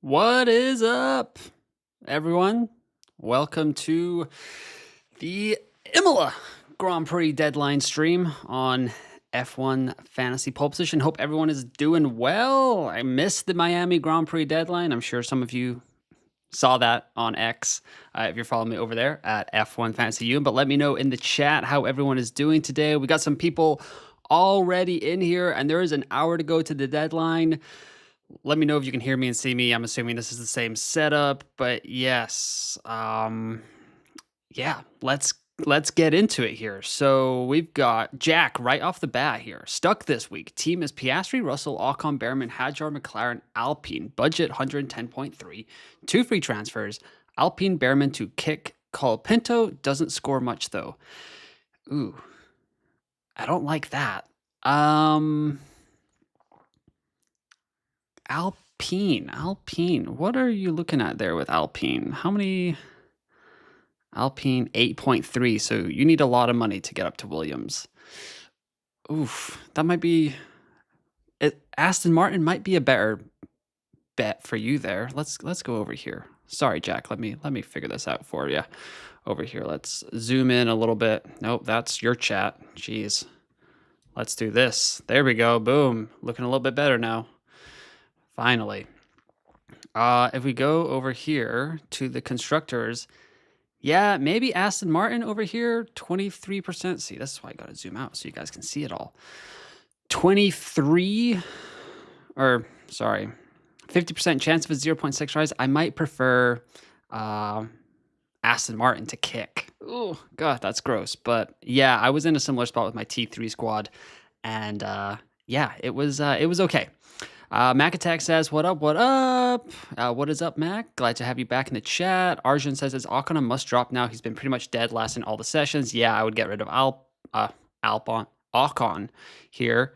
What is up, everyone? Welcome to the Imola Grand Prix deadline stream on F1 Fantasy Pole Position. Hope everyone is doing well. I missed the Miami Grand Prix deadline. I'm sure some of you saw that on X if you're following me over there at F1 Fantasy U. But let me know in the chat how everyone is doing today. We got some people already in here, and there is an hour to go to the deadline. Let me know if you can hear me and see me. I'm assuming this is the same setup, but yes. Yeah, let's get into it here. So we've got Jack right off the bat here. Stuck this week. Team is Piastri, Russell, Ocon, Behrman, Hadjar, McLaren, Alpine. Budget 110.3. 2 free transfers. Alpine, Behrman to kick. Colapinto doesn't score much though. Ooh, I don't like that. Alpine. What are you looking at there with Alpine? How many? Alpine 8.3. So you need a lot of money to get up to Williams. Oof, that might be it. Aston Martin might be a better bet for you there. Let's go over here. Sorry, Jack. Let me figure this out for you. Over here. Let's zoom in a little bit. Nope, that's your chat. Jeez. Let's do this. There we go. Boom. Looking a little bit better now. Finally. If we go over here to the constructors, yeah, maybe Aston Martin over here, 23%. See, that's why I got to zoom out so you guys can see it all. 50% chance of a 0.6 rise. I might prefer Aston Martin to kick. Oh, God, that's gross. But yeah, I was in a similar spot with my T3 squad. And yeah, it was okay. Mac Attack says, what up, what up? What is up, Mac? Glad to have you back in the chat. Arjun says, is Ocon a must drop now? He's been pretty much dead last in all the sessions. Yeah, I would get rid of Ocon here.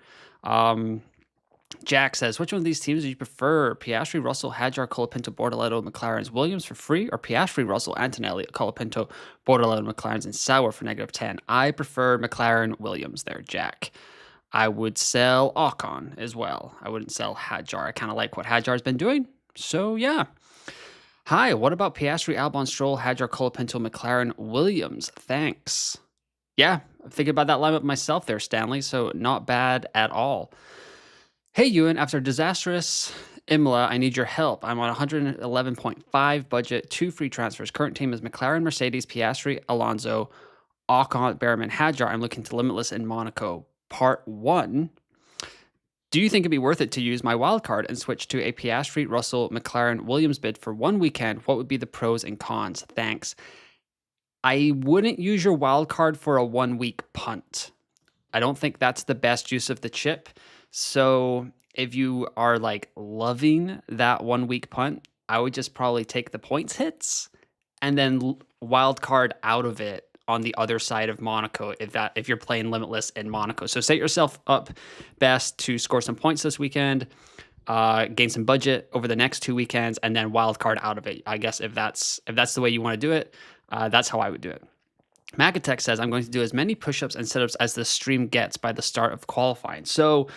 Jack says, which one of these teams do you prefer? Piastri, Russell, Hadjar, Colapinto, Bortoleto, McLaren's Williams for free, or Piastri, Russell, Antonelli, Colapinto, Bortoleto, McLaren's and Sauer for -10? I prefer McLaren Williams there, Jack. I would sell Ocon as well. I wouldn't sell Hadjar. I kind of like what Hadjar's been doing. So, yeah. Hi, what about Piastri, Albon, Stroll, Hadjar, Colapinto, McLaren, Williams? Thanks. Yeah, I'm thinking about that lineup myself there, Stanley, so not bad at all. Hey, Ewan, after disastrous Imola, I need your help. I'm on 111.5 budget, 2 free transfers. Current team is McLaren, Mercedes, Piastri, Alonso, Ocon, Behrman, Hadjar. I'm looking to Limitless in Monaco. Part 1. Do you think it'd be worth it to use my wildcard and switch to a Piastri, Russell, McLaren, Williams bid for 1 weekend? What would be the pros and cons? Thanks. I wouldn't use your wildcard for a 1-week punt. I don't think that's the best use of the chip. So if you are like loving that 1-week punt, I would just probably take the points hits and then wildcard out of it on the other side of Monaco if you're playing Limitless in Monaco. So set yourself up best to score some points this weekend, gain some budget over the next 2 weekends, and then wildcard out of it. I guess if that's the way you want to do it, that's how I would do it. Macatech says, I'm going to do as many push-ups and sit-ups as the stream gets by the start of qualifying. So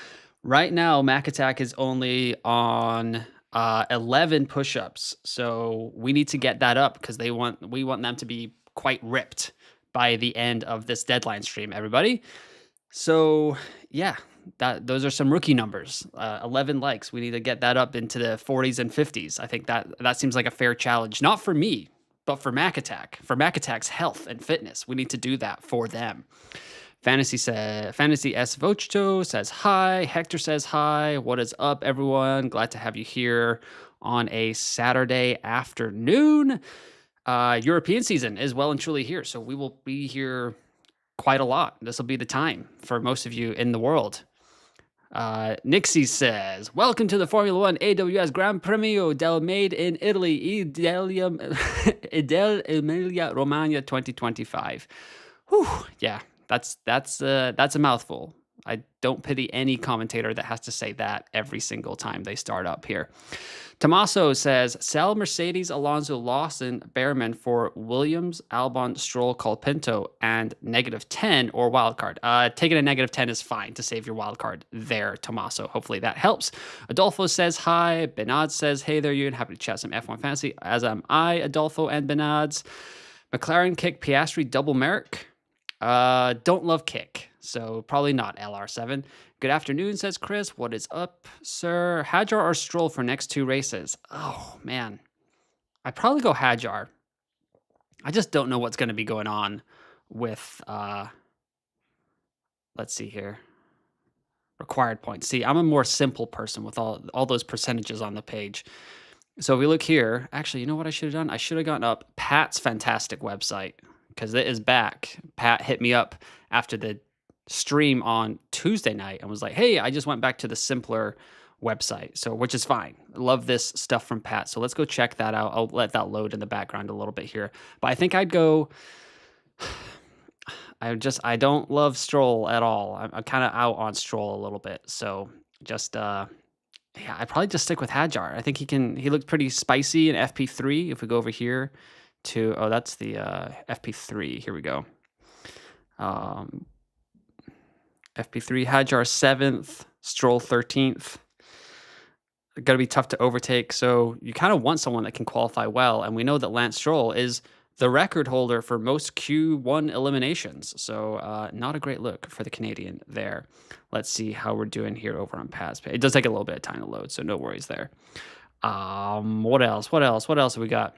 right now, Macattack is only on 11 push-ups. So we need to get that up because we want them to be quite ripped by the end of this deadline stream, everybody. So yeah, those are some rookie numbers. 11 likes. We need to get that up into the 40s and 50s. I think that seems like a fair challenge, not for me, but for Macattack. For Macattack's health and fitness, we need to do that for them. Fantasy S Vochto says hi. Hector says hi. What is up, everyone? Glad to have you here on a Saturday afternoon. European season is well and truly here, so we will be here quite a lot. This will be the time for most of you in the world. Nixie says, welcome to the Formula One AWS Gran Premio del Made in Italy, Emilia Romagna 2025. Whew, yeah, that's a mouthful. I don't pity any commentator that has to say that every single time they start up here. Tommaso says, sell Mercedes, Alonso, Lawson, Behrman for Williams, Albon, Stroll, Colapinto, and -10 or wildcard. Taking a -10 is fine to save your wildcard there, Tommaso. Hopefully that helps. Adolfo says hi. Benad says, hey there, Ewan. Happy to chat some F1 fantasy, as am I, Adolfo and Benads. McLaren kick, Piastri, double Merrick. Don't love kick, so probably not LR7. Good afternoon, says Chris. What is up, sir? Hadjar or Stroll for next 2 races? Oh, man. I'd probably go Hadjar. I just don't know what's going to be going on with, let's see here. Required points. See, I'm a more simple person with all those percentages on the page. So if we look here, actually, you know what I should have done? I should have gotten up Pat's fantastic website, because it is back. Pat hit me up after the stream on Tuesday night and was like, hey, I just went back to the simpler website, so which is fine. I love this stuff from Pat, so let's go check that out. I'll let that load in the background a little bit here, but I think I'd go. I don't love Stroll at all. I'm kind of out on Stroll a little bit, so just yeah, I'd probably just stick with Hadjar. I think he looked pretty spicy in FP3. If we go over here to, oh, that's the FP3. Here we go. FP3, Hadjar 7th, Stroll 13th. Got to be tough to overtake. So you kind of want someone that can qualify well. And we know that Lance Stroll is the record holder for most Q1 eliminations. So not a great look for the Canadian there. Let's see how we're doing here over on Pat's page. It does take a little bit of time to load, so no worries there. What else? What else have we got?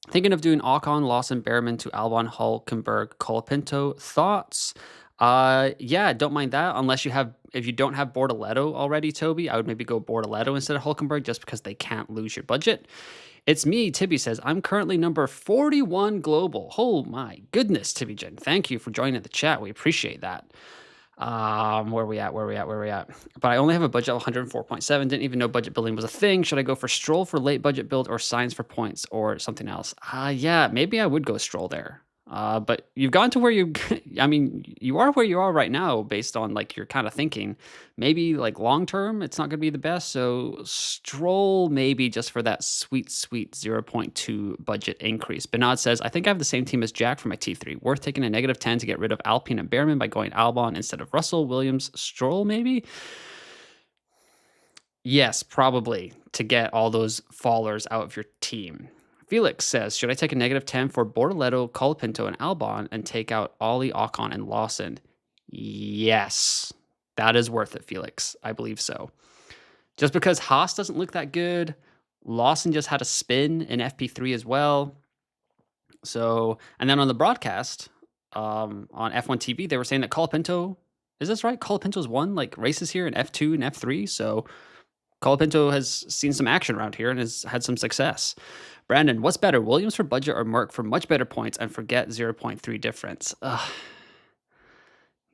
Thinking of doing Ocon, Lawson, Behrman to Albon, Hulkenberg, Colapinto. Thoughts? Yeah, don't mind that. If you don't have Bortoletto already, Toby, I would maybe go Bortoletto instead of Hulkenberg, just because they can't lose your budget. It's me, Tibby says, I'm currently number 41 global. Oh my goodness, Tibby Jen. Thank you for joining the chat. We appreciate that. Where are we at? But I only have a budget of 104.7. Didn't even know budget building was a thing. Should I go for Stroll for late budget build, or Signs for points, or something else? Yeah, maybe I would go Stroll there. But you've gone to where I mean, you are where you are right now based on like your kind of thinking. Maybe like long term, it's not going to be the best. So Stroll maybe just for that sweet 0.2 budget increase. Bernard says, I think I have the same team as Jack for my T3. Worth taking a -10 to get rid of Alpine and Behrman by going Albon instead of Russell, Williams, Stroll maybe? Yes, probably, to get all those fallers out of your team. Felix says, should I take a -10 for Bortoletto, Colapinto, and Albon and take out Ollie, Ocon, and Lawson? Yes, that is worth it, Felix. I believe so. Just because Haas doesn't look that good. Lawson just had a spin in FP3 as well. So, and then on the broadcast on F1 TV, they were saying that Colapinto, is this right? Colapinto's won like races here in F2 and F3. So Colapinto has seen some action around here and has had some success. Brandon, what's better, Williams for budget or Merck for much better points and forget 0.3 difference?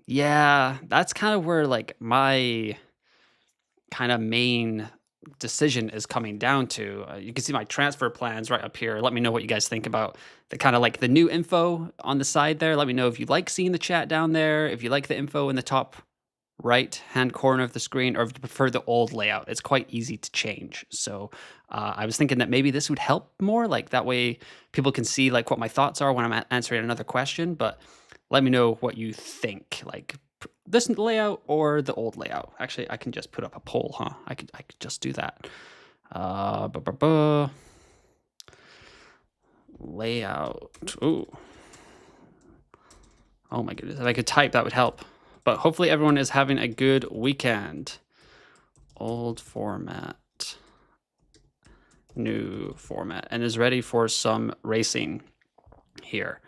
Yeah, that's kind of where like my kind of main decision is coming down to. You can see my transfer plans right up here. Let me know what you guys think about the kind of like the new info on the side there. Let me know if you like seeing the chat down there, if you like the info in the top right hand corner of the screen, or if you prefer the old layout. It's quite easy to change. So I was thinking that maybe this would help more, like that way people can see like what my thoughts are when I'm answering another question. But let me know what you think, like this layout or the old layout. Actually, I can just put up a poll, huh? I could just do that. Layout. Ooh. Oh my goodness, if I could type, that would help. But hopefully everyone is having a good weekend. Old format, new format, and is ready for some racing here.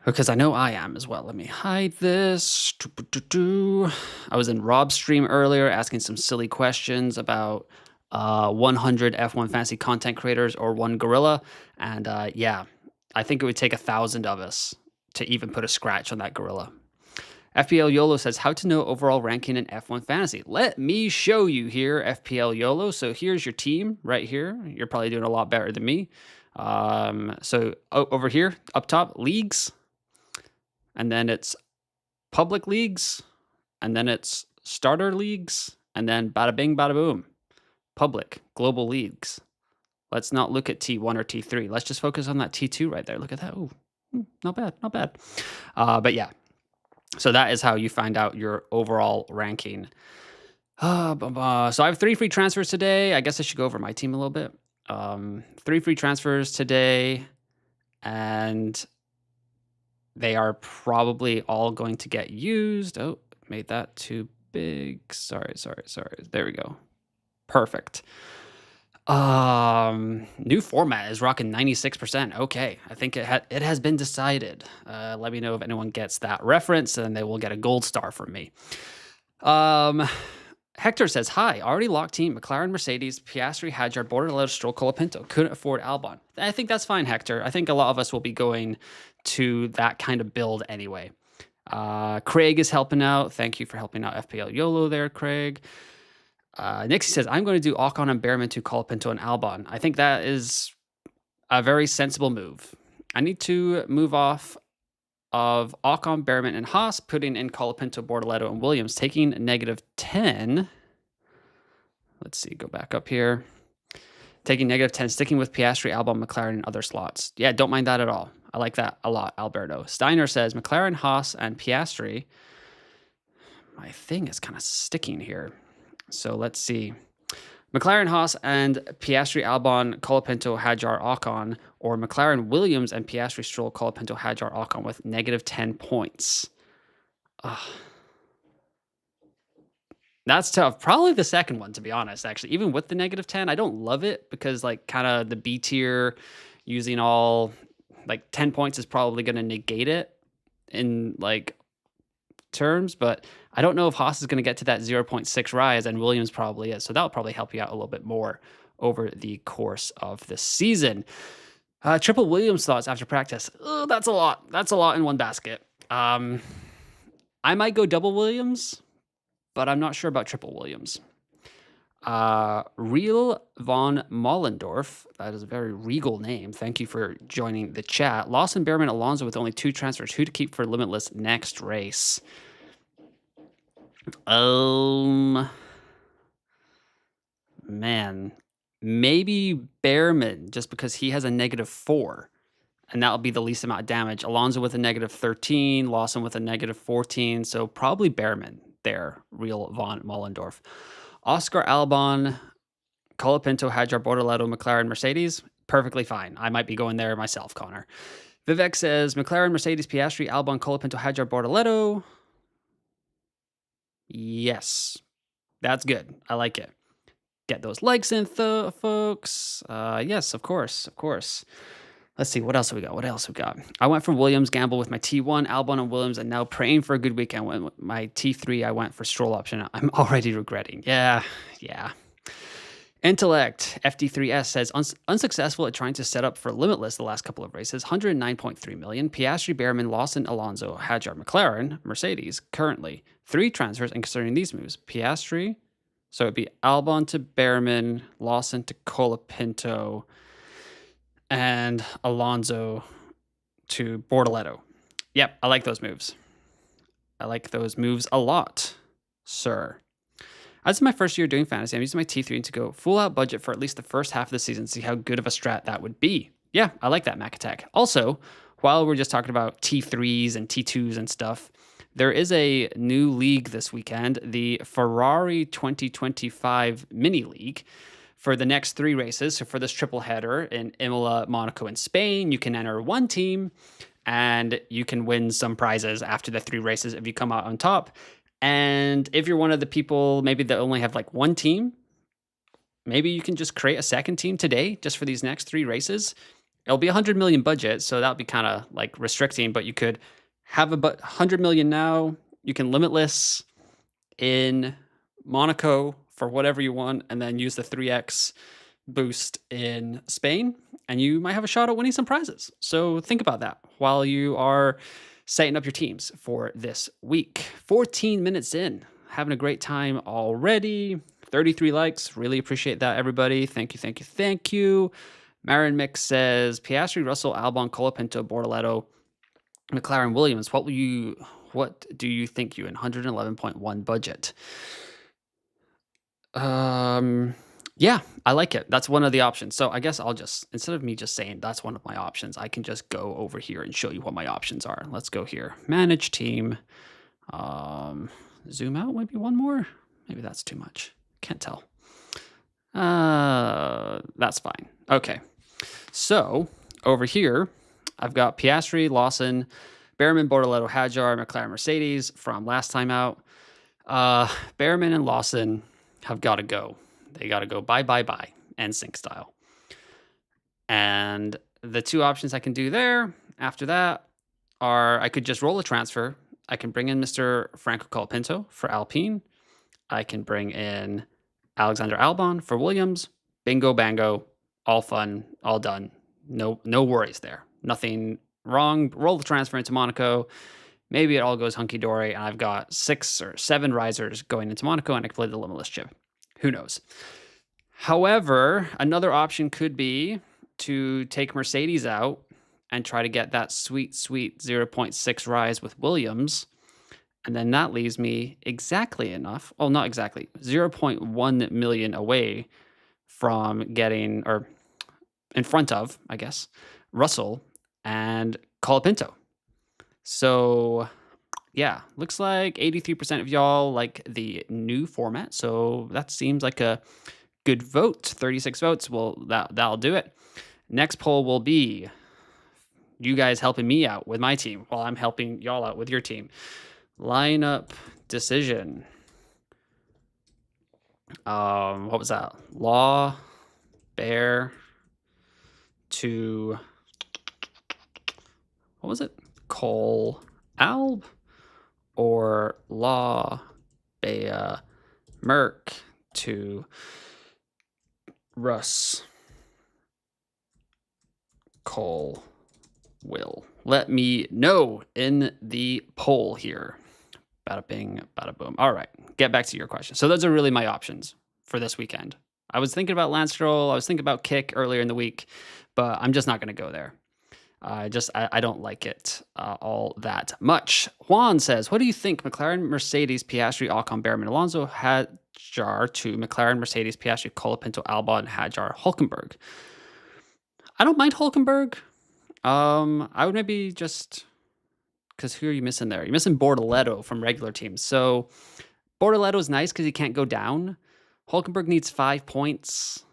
Because I know I am as well. Let me hide this. I was in Rob's stream earlier asking some silly questions about 100 F1 fantasy content creators or one gorilla. And yeah, I think it would take 1,000 of us to even put a scratch on that gorilla. FPL YOLO says, how to know overall ranking in F1 fantasy. Let me show you here, FPL YOLO. So here's your team right here. You're probably doing a lot better than me. So over here, up top, leagues. And then it's public leagues. and then it's starter leagues, and then bada bing, bada boom. Public, global leagues. Let's not look at T1 or T3. Let's just focus on that T2 right there. Look at that. Ooh, not bad, not bad. But yeah, so that is how you find out your overall ranking. So I have 3 free transfers today. I guess I should go over my team a little bit. 3 free transfers today, and they are probably all going to get used. Oh, made that too big. Sorry. There we go. Perfect. New format is rocking 96%. Okay, I think it has been decided. Let me know if anyone gets that reference, and they will get a gold star from me. Hector says, hi, already locked team, McLaren, Mercedes, Piastri, Hadjar, Bortoleto, Stroll, Colapinto. Couldn't afford Albon. I think that's fine, Hector. I think a lot of us will be going to that kind of build anyway. Craig is helping out. Thank you for helping out FPL YOLO there, Craig. Nixie says, I'm going to do Ocon and Behrman to Colapinto and Albon. I think that is a very sensible move. I need to move off of Ocon, Behrman, and Haas, putting in Colapinto, Bortoleto, and Williams, taking -10. Let's see, go back up here. Taking -10, sticking with Piastri, Albon, McLaren, and other slots. Yeah, don't mind that at all. I like that a lot, Alberto. Steiner says, McLaren, Haas, and Piastri. My thing is kind of sticking here. So let's see. McLaren, Haas, and Piastri, Albon, Colapinto, Hadjar, Ocon, or McLaren, Williams, and Piastri, Stroll, Colapinto, Hadjar, Ocon with -10 points. That's tough. Probably the second one, to be honest, actually. Even with the -10, I don't love it because, like, kind of the B tier using all, like, 10 points is probably going to negate it in, like, terms, but I don't know if Haas is going to get to that 0.6 rise, and Williams probably is. So that'll probably help you out a little bit more over the course of the season. Triple Williams thoughts after practice. Oh, that's a lot. That's a lot in one basket. I might go double Williams, but I'm not sure about triple Williams. Real von Mollendorf, that is a very regal name. Thank you for joining the chat. Lawson, Behrman, Alonso with only 2 transfers. Who to keep for Limitless next race? Man, maybe Behrman, just because he has a -4, and that'll be the least amount of damage. Alonso with a -13, Lawson with a -14, so probably Behrman there, Real von Mollendorf. Oscar Albon, Colapinto, Hadjar, Bortoleto, McLaren, Mercedes, perfectly fine. I might be going there myself, Connor. Vivek says, McLaren, Mercedes, Piastri, Albon, Colapinto, Hadjar, Bortoleto. Yes, that's good. I like it. Get those likes in, folks. Yes, of course. Let's see, what else have we got? I went for Williams, gamble with my T1, Albon and Williams, and now praying for a good weekend. With my T3, I went for Stroll option. I'm already regretting. Yeah. Intellect, FD3S says, unsuccessful at trying to set up for Limitless the last couple of races, 109.3 million. Piastri, Behrman, Lawson, Alonso, Hadjar, McLaren, Mercedes, currently 3 transfers, and considering these moves, Piastri, so it'd be Albon to Behrman, Lawson to Colapinto, and Alonso to Bortoleto. Yep, I like those moves. I like those moves a lot, sir. As is my first year doing fantasy, I'm using my T3 to go full out budget for at least the first half of the season to see how good of a strat that would be. Yeah, I like that, Mac Attack. Also, while we're just talking about T3s and T2s and stuff, there is a new league this weekend, the Ferrari 2025 Mini League, for the next 3 races. So for this triple header in Imola, Monaco, and Spain, you can enter 1 team and you can win some prizes after the 3 races if you come out on top. And if you're one of the people maybe that only have like 1 team, maybe you can just create a second team today just for these next 3 races. It'll be 100 million budget, so that'll be kind of like restricting, but you could have 100 million now. You can limitless in Monaco for whatever you want, and then use the 3x boost in Spain, and you might have a shot at winning some prizes. So think about that while you are setting up your teams for this week. 14 minutes in, having a great time already. 33 likes, really appreciate that, everybody. Thank you. Marin Mix says, Piastri, Russell, Albon, Colapinto, Bortoleto, McLaren, Williams. What will What do you think, you in 111.1 budget? Um, yeah, I like it. That's one of the options. So I guess I'll just, instead of me just saying that's one of my options, I can just go over here and show you what my options are. Let's go here. Manage team. Um, Zoom out maybe one more. Maybe that's too much. Can't tell. That's fine. Okay. So over here, I've got Piastri, Lawson, Behrman, Bortoleto, Hadjar, McLaren, Mercedes from last time out. Behrman and Lawson have got to go. They got to go bye, bye, bye, and sync style. And the two options I can do there after that are I could just roll a transfer. I can bring in Mr. Franco Colapinto for Alpine. I can bring in Alexander Albon for Williams. Bingo, bango, all fun, all done. No worries there. Nothing wrong. Roll the transfer into Monaco. Maybe it all goes hunky-dory, and I've got 6 or 7 risers going into Monaco, and I can play the Limitless chip. Who knows? However, another option could be to take Mercedes out and try to get that sweet 0.6 rise with Williams. And then that leaves me exactly enough, well, not exactly, 0.1 million away from getting, or in front of, I guess, Russell and Colapinto. So yeah, looks like 83% of y'all like the new format. So that seems like a good vote. 36 votes. Well, that'll do it. Next poll will be you guys helping me out with my team while I'm helping y'all out with your team. Lineup decision. What was that? Law, Bear to, what was it? Cole, Alb, or Law, Bea, Merc to Russ, Cole, Will. Let me know in the poll here. Bada bing, bada boom. All right, get back to your question. So those are really my options for this weekend. I was thinking about Lance Stroll. I was thinking about Kick earlier in the week, but I'm just not going to go there. I don't like it all that much. Juan says, what do you think? McLaren, Mercedes, Piastri, Ocon, Behrman, Alonso, Hadjar to McLaren, Mercedes, Piastri, Colapinto, Albon, Hadjar, Hulkenberg. I don't mind Hulkenberg. I would maybe just, because who are you missing there? You're missing Bortoleto from regular teams. So Bortoleto's nice because he can't go down. Hulkenberg needs 5 points.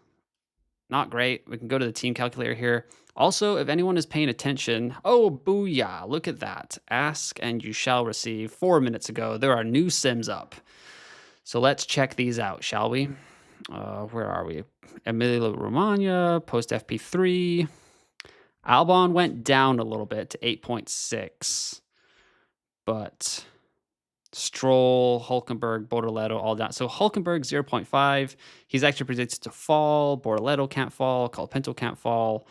Not great. We can go to the team calculator here. Also, if anyone is paying attention, oh, booyah, look at that. Ask and you shall receive. 4 minutes ago, there are new sims up. So let's check these out, shall we? Where are we? Emilia Romagna, post FP3. Albon went down a little bit to 8.6. But Stroll, Hulkenberg, Bortoleto, all down. So Hulkenberg, 0.5. He's actually predicted to fall. Bortoleto can't fall. Colapinto can't fall.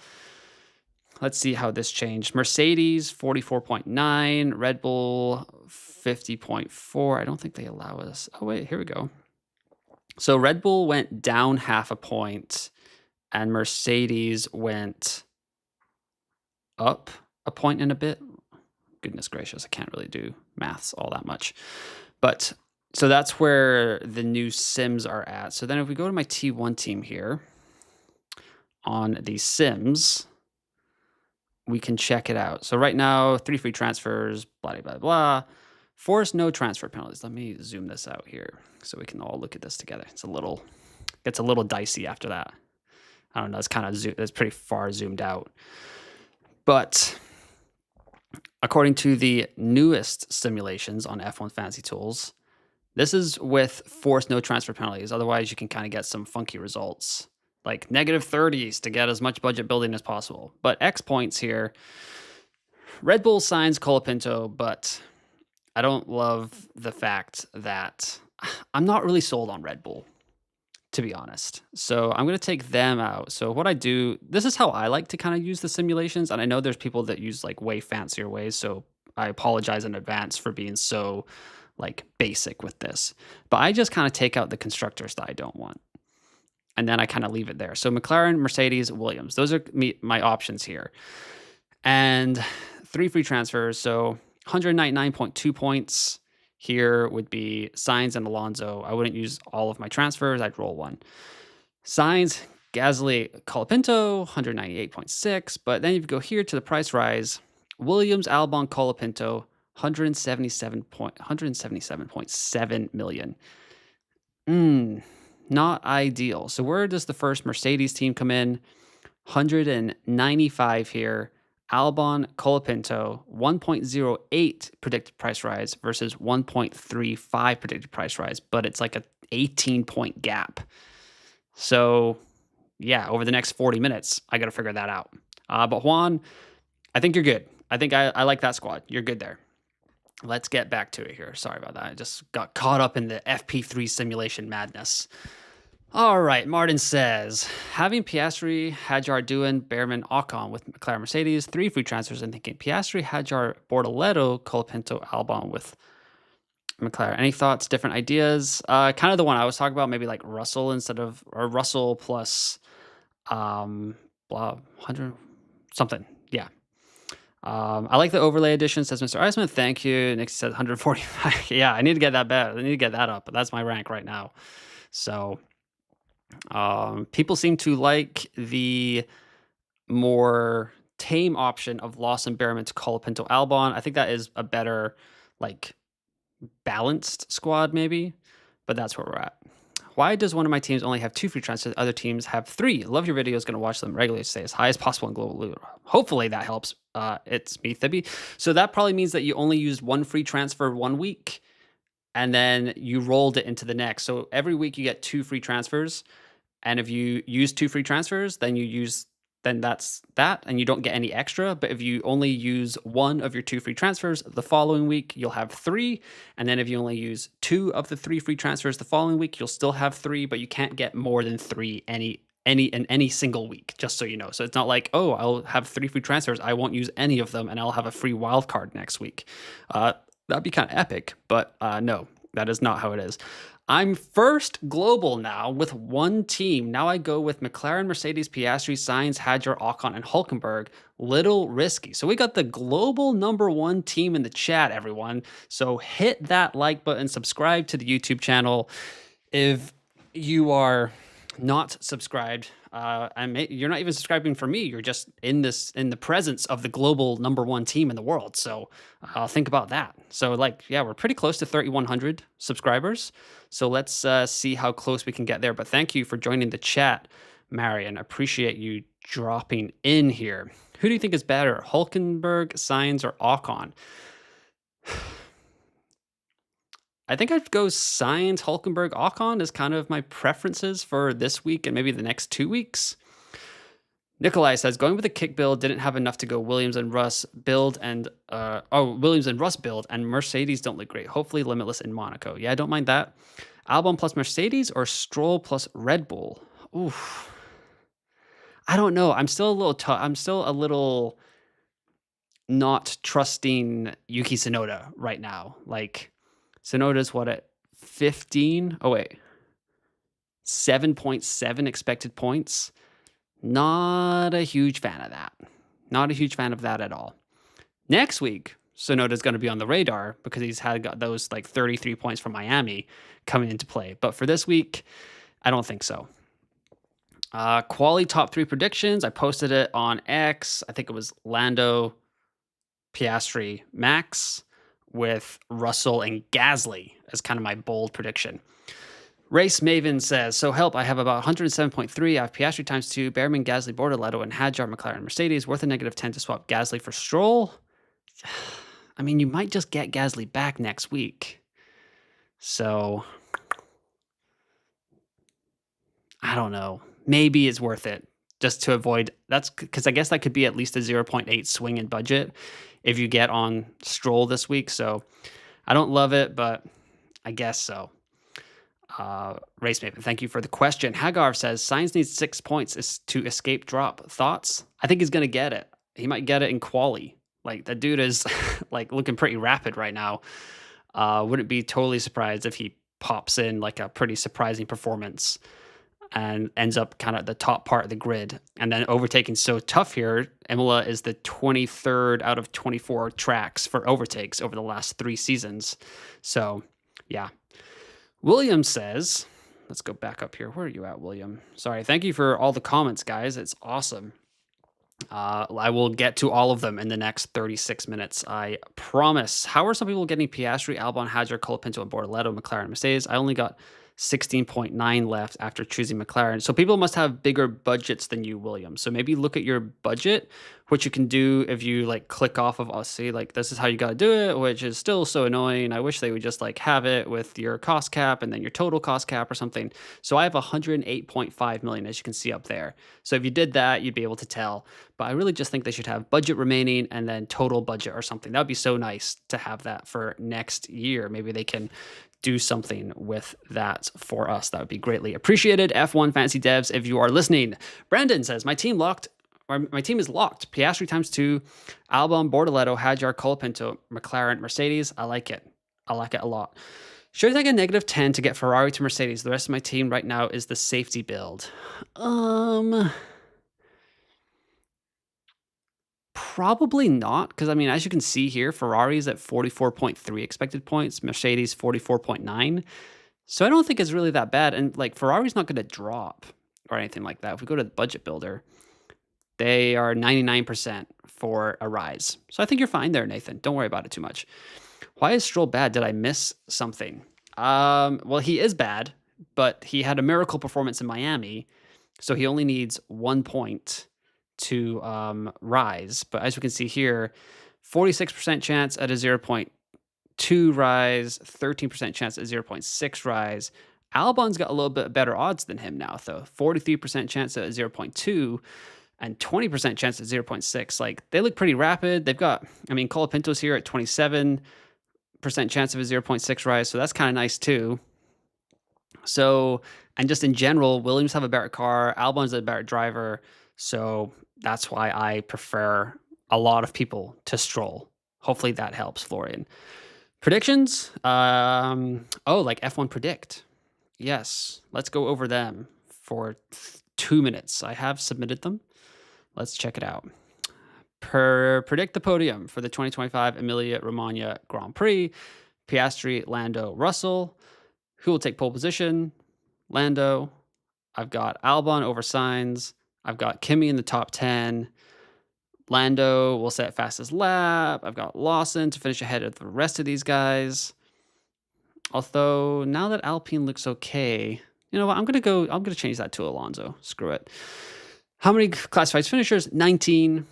Let's see how this changed. Mercedes, 44.9. Red Bull, 50.4. I don't think they allow us. Oh, wait, here we go. So Red Bull went down 0.5 point, and Mercedes went up 1 point and a bit. Goodness gracious, I can't really do maths all that much. But so that's where the new sims are at. So then if we go to my T1 team here, on the sims, we can check it out. So right now, 3 free transfers, blah, blah, blah, blah. Force no transfer penalties. Let me zoom this out here so we can all look at this together. Gets a little dicey after that. I don't know, it's pretty far zoomed out. But according to the newest simulations on F1 Fantasy Tools, this is with force no transfer penalties. Otherwise, you can kind of get some funky results, like -30s to get as much budget building as possible. But X points here, Red Bull signs Colapinto, but I don't love the fact that I'm not really sold on Red Bull, to be honest. So I'm going to take them out. So what I do, this is how I like to kind of use the simulations. And I know there's people that use like way fancier ways. So I apologize in advance for being so like basic with this. But I just kind of take out the constructors that I don't want. And then I kind of leave it there. So McLaren, Mercedes, Williams. Those are my options here. And 3 free transfers. So 199.2 points here would be Sainz and Alonso. I wouldn't use all of my transfers. I'd roll one. Sainz, Gasly, Colapinto, 198.6. But then you go here to the price rise. Williams, Albon, Colapinto, 177.7 million. Not ideal. So where does the first Mercedes team come in? 195 here. Albon, Colapinto, 1.08 predicted price rise versus 1.35 predicted price rise, but it's like a 18-point gap. So, yeah, over the next 40 minutes, I got to figure that out. But Juan, I think you're good. I think I like that squad. You're good there. Let's get back to it here. Sorry about that. I just got caught up in the FP3 simulation madness. All right, Martin says, having Piastri, Hadjar, Doohan, Behrman, Ocon with McLaren Mercedes, 3 free transfers, and thinking Piastri, Hadjar, Bortoleto, Colapinto, Albon with McLaren. Any thoughts, different ideas? Kind of the one I was talking about, maybe like Russell or Russell plus blah 100 something. Yeah. I like the overlay edition, says Mr. Eisman. Thank you. Nick says 145. Yeah, I need to get that better. I need to get that up, but that's my rank right now. So people seem to like the more tame option of Lawson, Behrman to Colapinto, Albon. I think that is a better, like, balanced squad, maybe, but that's where we're at. Why does one of my teams only have 2 free transfers? Other teams have 3. Love your videos. Going to watch them regularly. Stay as high as possible in global loot. Hopefully that helps. It's me, Thibby. So that probably means that you only used 1 free transfer 1 week, and then you rolled it into the next. So every week you get 2 free transfers, and if you use 2 free transfers, then that's that, and you don't get any extra. But if you only use 1 of your 2 free transfers the following week, you'll have 3. And then if you only use 2 of the 3 free transfers the following week, you'll still have 3, but you can't get more than 3 in any single week, just so you know. So it's not like, oh, I'll have 3 free transfers, I won't use any of them, and I'll have a free wild card next week. That'd be kind of epic, but no, that is not how it is. I'm first global now with 1 team. Now I go with McLaren, Mercedes, Piastri, Sainz, Hadjar, Ocon, and Hulkenberg. Little risky. So we got the global number 1 team in the chat, everyone. So hit that like button, subscribe to the YouTube channel. If you are not subscribed, and you're not even subscribing for me, you're just in the presence of the global number 1 team in the world. So think about that. So yeah, we're pretty close to 3,100 subscribers. So let's see how close we can get there. But thank you for joining the chat, Marion. Appreciate you dropping in here. Who do you think is better, Hulkenberg, Sainz, or Ocon? I think I'd go Sainz, Hulkenberg, Ocon is kind of my preferences for this week and maybe the next 2 weeks. Nikolai says, going with the kick build, didn't have enough to go Williams and Russ build, and Williams and Russ build, and Mercedes don't look great. Hopefully Limitless in Monaco. Yeah, I don't mind that. Albon plus Mercedes or Stroll plus Red Bull? Oof. I don't know. I'm still a little not trusting Yuki Tsunoda right now. Like, Tsunoda's what, at 15? Oh, wait. 7.7 expected points. Not a huge fan of that. Not a huge fan of that at all. Next week, Tsunoda's going to be on the radar because he's got those like 33 points from Miami coming into play. But for this week, I don't think so. Quali top 3 predictions. I posted it on X. I think it was Lando, Piastri, Max, with Russell and Gasly as kind of my bold prediction. Race Maven says, so help, I have about 107.3. I have Piastri times 2, Behrman, Gasly, Bortoleto, and Hadjar, McLaren, Mercedes. Worth a negative 10 to swap Gasly for Stroll. I mean, you might just get Gasly back next week. So, I don't know. Maybe it's worth it just to avoid, that's because I guess that could be at least a 0.8 swing in budget if you get on Stroll this week. So, I don't love it, but I guess so. Race Maven, thank you for the question. Hagar says, Sainz needs 6 points to escape drop. Thoughts? I think he's going to get it. He might get it in quali. Like, that dude is like looking pretty rapid right now. Wouldn't be totally surprised if he pops in like a pretty surprising performance and ends up kind of the top part of the grid. And then overtaking so tough here. Imola is the 23rd out of 24 tracks for overtakes over the last 3 seasons. So, yeah. William says, let's go back up here. Where are you at, William? Sorry. Thank you for all the comments, guys. It's awesome. I will get to all of them in the next 36 minutes. I promise. How are some people getting Piastri, Albon, Hadjar, Colapinto, and Bortoleto, McLaren, Mercedes? I only got 16.9 left after choosing McLaren. So people must have bigger budgets than you, William. So maybe look at your budget, which you can do if you like click off of us. See, like this is how you got to do it, which is still so annoying. I wish they would just like have it with your cost cap and then your total cost cap or something. So I have 108.5 million, as you can see up there. So if you did that, you'd be able to tell. But I really just think they should have budget remaining and then total budget or something. That would be so nice to have that for next year. Maybe they can do something with that for us. That would be greatly appreciated. F1 Fantasy Devs, if you are listening. Brandon says, my team is locked. Piastri ×2, Albon, Bortoleto, Hadjar, Colapinto, McLaren, Mercedes. I like it. I like it a lot. Should I take a -10 to get Ferrari to Mercedes? The rest of my team right now is the safety build. Probably not, because I mean, as you can see here, Ferrari is at 44.3 expected points, Mercedes 44.9. So I don't think it's really that bad. And like Ferrari's not going to drop or anything like that. If we go to the budget builder, they are 99% for a rise. So I think you're fine there, Nathan. Don't worry about it too much. Why is Stroll bad? Did I miss something? Well, he is bad, but he had a miracle performance in Miami. So he only needs 1 point to rise. But as you can see here, 46% chance at a 0.2 rise, 13% chance at 0.6 rise. Albon's got a little bit better odds than him now, though. 43% chance at 0.2 and 20% chance at 0.6. Like, they look pretty rapid. They've got, I mean, Colapinto's here at 27% chance of a 0.6 rise, so that's kind of nice, too. So, and just in general, Williams have a better car. Albon's a better driver. So that's why I prefer a lot of people to Stroll. Hopefully that helps, Florian. Predictions? Like F1 Predict. Yes, let's go over them for 2 minutes. I have submitted them. Let's check it out. Predict the podium for the 2025 Emilia Romagna Grand Prix. Piastri, Lando, Russell. Who will take pole position? Lando. I've got Albon over Sainz. I've got Kimi in the top 10. Lando will set fastest lap. I've got Lawson to finish ahead of the rest of these guys. Although now that Alpine looks okay, you know what? I'm gonna change that to Alonso. Screw it. How many classified finishers? 19.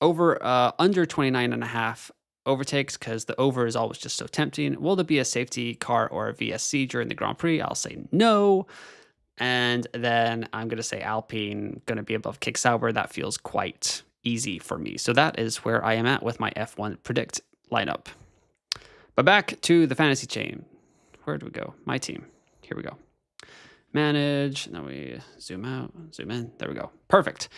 Under 29.5 overtakes, because the over is always just so tempting. Will there be a safety car or a VSC during the Grand Prix? I'll say no. And then I'm going to say Alpine going to be above Kick Sauber. That feels quite easy for me. So that is where I am at with my F1 Predict lineup. But back to the fantasy chain. Where do we go? My team. Here we go. Manage. Now we zoom out, zoom in. There we go. Perfect.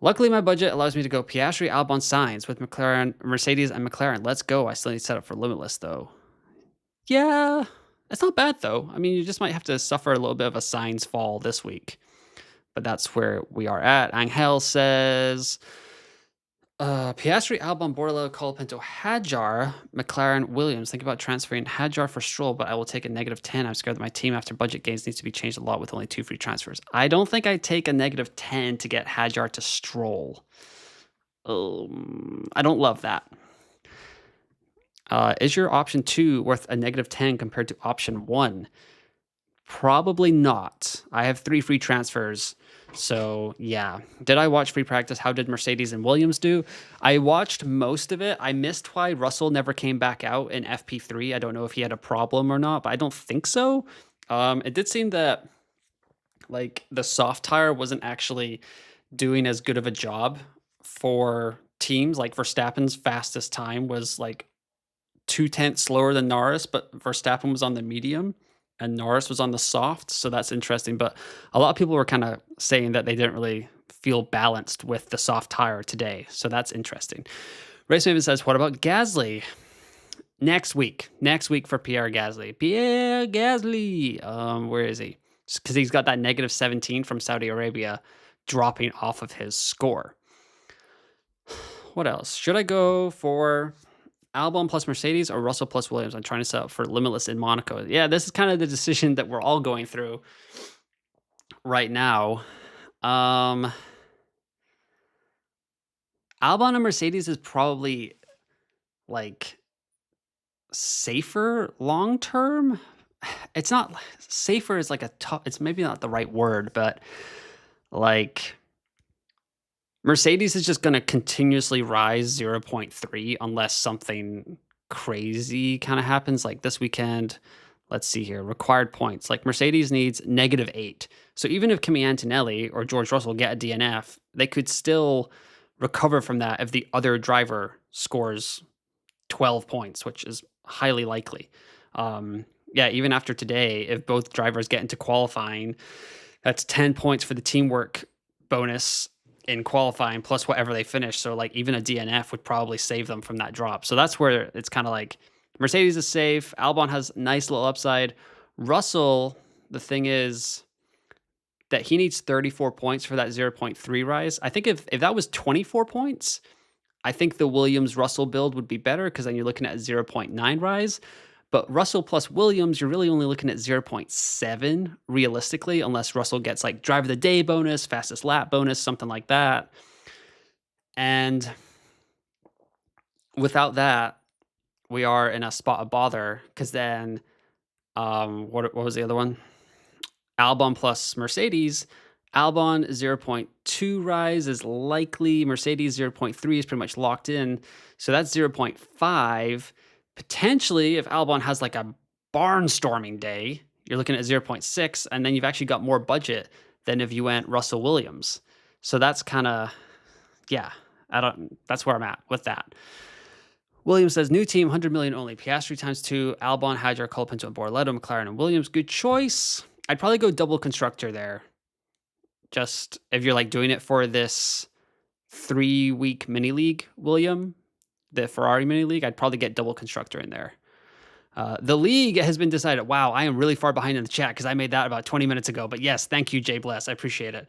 Luckily, my budget allows me to go Piastri, Albon, Sainz with McLaren, Mercedes, and McLaren. Let's go. I still need to set up for Limitless, though. Yeah. It's not bad, though. I mean, you just might have to suffer a little bit of a Sainz fall this week. But that's where we are at. Angel says, Piastri, Albon, Bortoleto, Colapinto, Hadjar, McLaren, Williams. Think about transferring Hadjar for Stroll, but I will take a -10. I'm scared that my team after budget gains needs to be changed a lot with only 2 free transfers. I don't think I'd take a -10 to get Hadjar to Stroll. I don't love that. Is your option 2 worth a -10 compared to option 1? Probably not. I have 3 free transfers. So yeah. Did I watch free practice? How did Mercedes and Williams do? I watched most of it. I missed why Russell never came back out in FP3. I don't know if he had a problem or not, but I don't think so. It did seem that like the soft tire wasn't actually doing as good of a job for teams. Like Verstappen's fastest time was like 0.2 slower than Norris, but Verstappen was on the medium and Norris was on the soft. So that's interesting. But a lot of people were kind of saying that they didn't really feel balanced with the soft tire today. So that's interesting. Race Maven says, what about Gasly? Next week for Pierre Gasly. Pierre Gasly. Where is he? because he's got that negative 17 from Saudi Arabia dropping off of his score. What else? Should I go for Albon plus Mercedes or Russell plus Williams? I'm trying to set up for Limitless in Monaco. Yeah, this is kind of the decision that we're all going through right now. Albon and Mercedes is probably like safer long term. It's not safer is like a tough, it's maybe not the right word, but like Mercedes is just going to continuously rise 0.3 unless something crazy kind of happens. Like this weekend, let's see here, required points. Like Mercedes needs -8. So even if Kimi Antonelli or George Russell get a DNF, they could still recover from that if the other driver scores 12 points, which is highly likely. Yeah, even after today, if both drivers get into qualifying, that's 10 points for the teamwork bonus in qualifying plus whatever they finish. So like even a DNF would probably save them from that drop. So that's where it's kind of like Mercedes is safe. Albon has nice little upside. Russell, the thing is that he needs 34 points for that 0.3 rise. I think if that was 24 points, I think the Williams-Russell build would be better because then you're looking at 0.9 rise. But Russell plus Williams, you're really only looking at 0.7 realistically, unless Russell gets like driver of the day bonus, fastest lap bonus, something like that. And without that, we are in a spot of bother because then what was the other one? Albon plus Mercedes. Albon 0.2 rise is likely. Mercedes 0.3 is pretty much locked in. So that's 0.5. Potentially, if Albon has like a barnstorming day, you're looking at 0.6, and then you've actually got more budget than if you went Russell Williams. So that's kind of, yeah, that's where I'm at with that. Williams says, new team, 100 million only. Piastri ×2, Albon, Hadjar, Colapinto, and Borletto, McLaren, and Williams. Good choice. I'd probably go double constructor there. Just if you're like doing it for this 3-week mini league, William, the Ferrari mini league, I'd probably get double constructor in there. The league has been decided. Wow, I am really far behind in the chat because I made that about 20 minutes ago. But yes, thank you, Jay Bless. I appreciate it.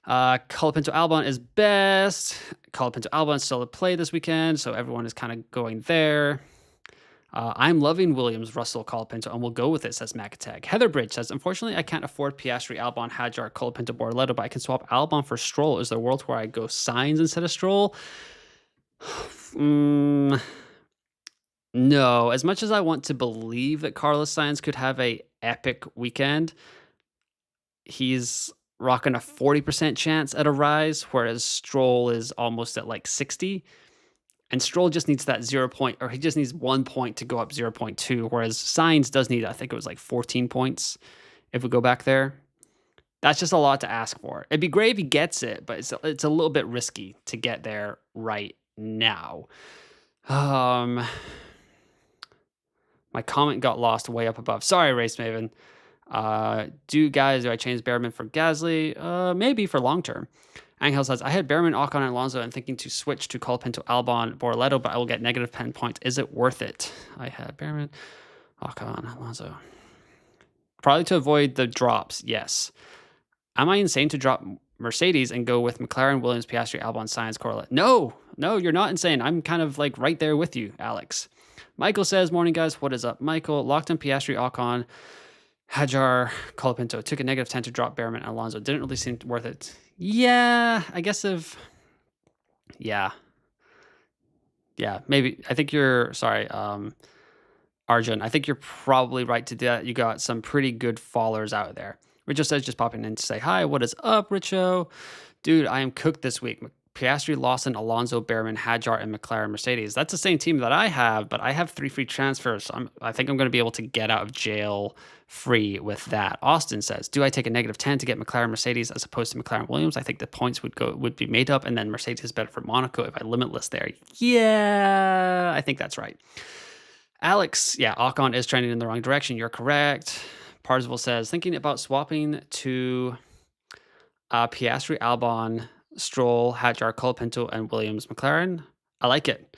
Colapinto Albon is best. Colapinto Albon is still at play this weekend, so everyone is kind of going there. I'm loving Williams, Russell, Colapinto, and we'll go with it, says Macatag. Heather Bridge says, unfortunately, I can't afford Piastri, Albon, Hadjar, Colapinto, Borletto, but I can swap Albon for Stroll. Is there a world where I go Sainz instead of Stroll? No. As much as I want to believe that Carlos Sainz could have a epic weekend, he's rocking a 40% chance at a rise, whereas Stroll is almost at like 60. And Stroll just needs that 0 point, or he just needs 1 point to go up 0.2, whereas Sainz does need, I think it was like 14 points if we go back there. That's just a lot to ask for. It'd be great if he gets it, but it's a little bit risky to get there right now. My comment got lost way up above. Sorry, Race Maven. Do I change Behrman for Gasly? Maybe for long term. Angel says, I had Behrman, Ocon, and Alonso and thinking to switch to Colapinto, Albon, Borletto, but I will get negative 10 points. Is it worth it? I had Behrman, Ocon, Alonso. Probably to avoid the drops, yes. Am I insane to drop Mercedes and go with McLaren, Williams, Piastri, Albon, Sainz, Corlett? No, you're not insane. I'm kind of like right there with you, Alex. Michael says, morning, guys. What is up, Michael? Locked on Piastri, Ocon, Hadjar, Colapinto. Took a negative 10 to drop Behrman and Alonso. Didn't really seem worth it. Yeah, I guess yeah, maybe. I think you're, sorry, Arjun, I think you're probably right to do that. You got some pretty good followers out there. Richo says, just popping in to say hi. What is up, Richo? Dude, I am cooked this week. Piastri, Lawson, Alonso, Behrman, Hadjar, and McLaren, Mercedes. That's the same team that I have, but I have 3 free transfers. So I think I'm going to be able to get out of jail free with that. Austin says, do I take a negative 10 to get McLaren, Mercedes as opposed to McLaren, Williams? I think the points would be made up, and then Mercedes is better for Monaco if I limitless there. Yeah, I think that's right. Alex, yeah, Ocon is trending in the wrong direction. You're correct. Parzival says, thinking about swapping to Piastri, Albon, Stroll, Hadjar, Colapinto, and Williams, McLaren. I like it.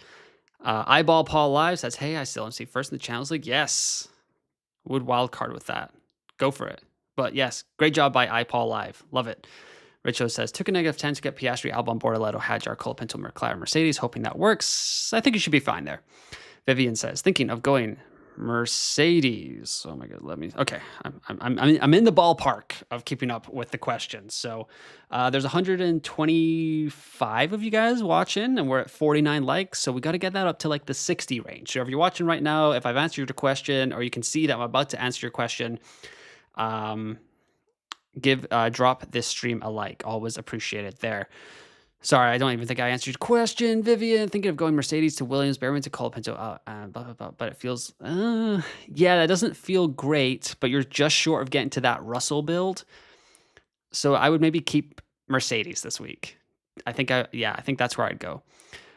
Eyeball Paul Live says, hey, I still MC first in the Challenge League. Yes. Would wildcard with that. Go for it. But yes, great job by iPaul Live. Love it. Richo says, took a -10 to get Piastri, Albon, Bortoleto, Hadjar, Colapinto, McLaren, Mercedes, hoping that works. I think you should be fine there. Vivian says, thinking of going Mercedes. Oh my god, okay. I'm in the ballpark of keeping up with the questions. So there's 125 of you guys watching, and we're at 49 likes. So we got to get that up to like the 60 range. So if you're watching right now, if I've answered your question, or you can see that I'm about to answer your question, drop this stream a like. Always appreciate it there. Sorry, I don't even think I answered your question, Vivian. Thinking of going Mercedes to Williams, Behrman to Colapinto, blah, blah, blah. But it feels, yeah, that doesn't feel great, but you're just short of getting to that Russell build. So I would maybe keep Mercedes this week. I think that's where I'd go.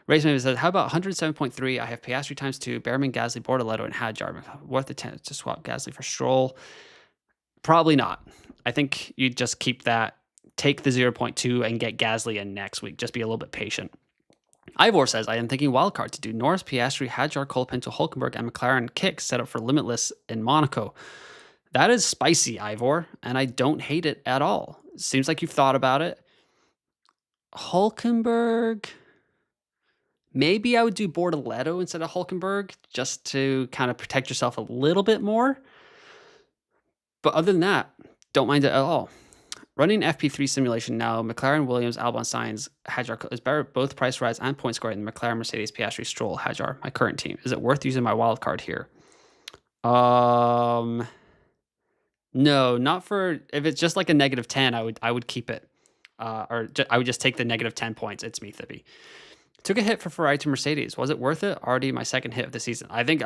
Race maybe says, how about 107.3? I have Piastri times 2, Behrman, Gasly, Bortoleto, and Hadjar. Worth the 10 to swap Gasly for Stroll? Probably not. I think you just keep that. Take the 0.2 and get Gasly in next week. Just be a little bit patient. Ivor says, I am thinking wildcard to do Norris, Piastri, Hadjar, Colapinto, Hulkenberg, and McLaren kicks set up for Limitless in Monaco. That is spicy, Ivor, and I don't hate it at all. Seems like you've thought about it. Hulkenberg, maybe I would do Bortoleto instead of Hulkenberg just to kind of protect yourself a little bit more. But other than that, don't mind it at all. Running FP3 simulation now, McLaren, Williams, Albon, Sainz, Hadjar is better at both price rise and point scoring than McLaren, Mercedes, Piastri, Stroll, Hadjar, my current team. Is it worth using my wild card here? No, not for, if it's just like a -10, I would keep it. I would just take the -10 points. It's me, Thibby. Took a hit for Ferrari to Mercedes. Was it worth it? Already my second hit of the season. I think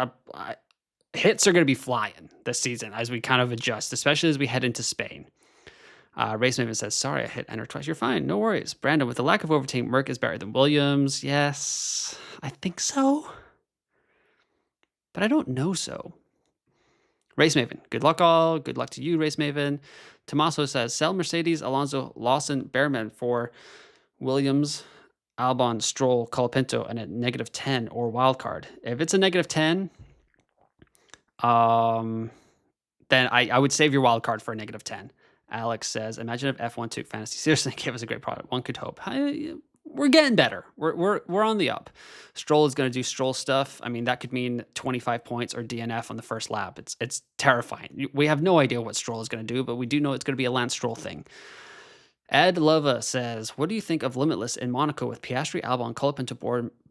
hits are going to be flying this season as we kind of adjust, especially as we head into Spain. Race Maven says, sorry, I hit enter twice. You're fine. No worries. Brandon, with the lack of overtaking, Merc is better than Williams. Yes, I think so. But I don't know so. Race Maven, good luck all. Good luck to you, Race Maven. Tommaso says, sell Mercedes, Alonso, Lawson, Behrman for Williams, Albon, Stroll, Colapinto, and a -10 or wildcard. If it's a -10, then I would save your wildcard for a -10. Alex says, imagine if F1 took fantasy seriously and gave us a great product. One could hope. We're getting better. We're on the up. Stroll is going to do Stroll stuff. I mean, that could mean 25 points or DNF on the first lap. It's terrifying. We have no idea what Stroll is going to do, but we do know it's going to be a Lance Stroll thing. Ed Lova says, what do you think of Limitless in Monaco with Piastri, Albon, Colapinto,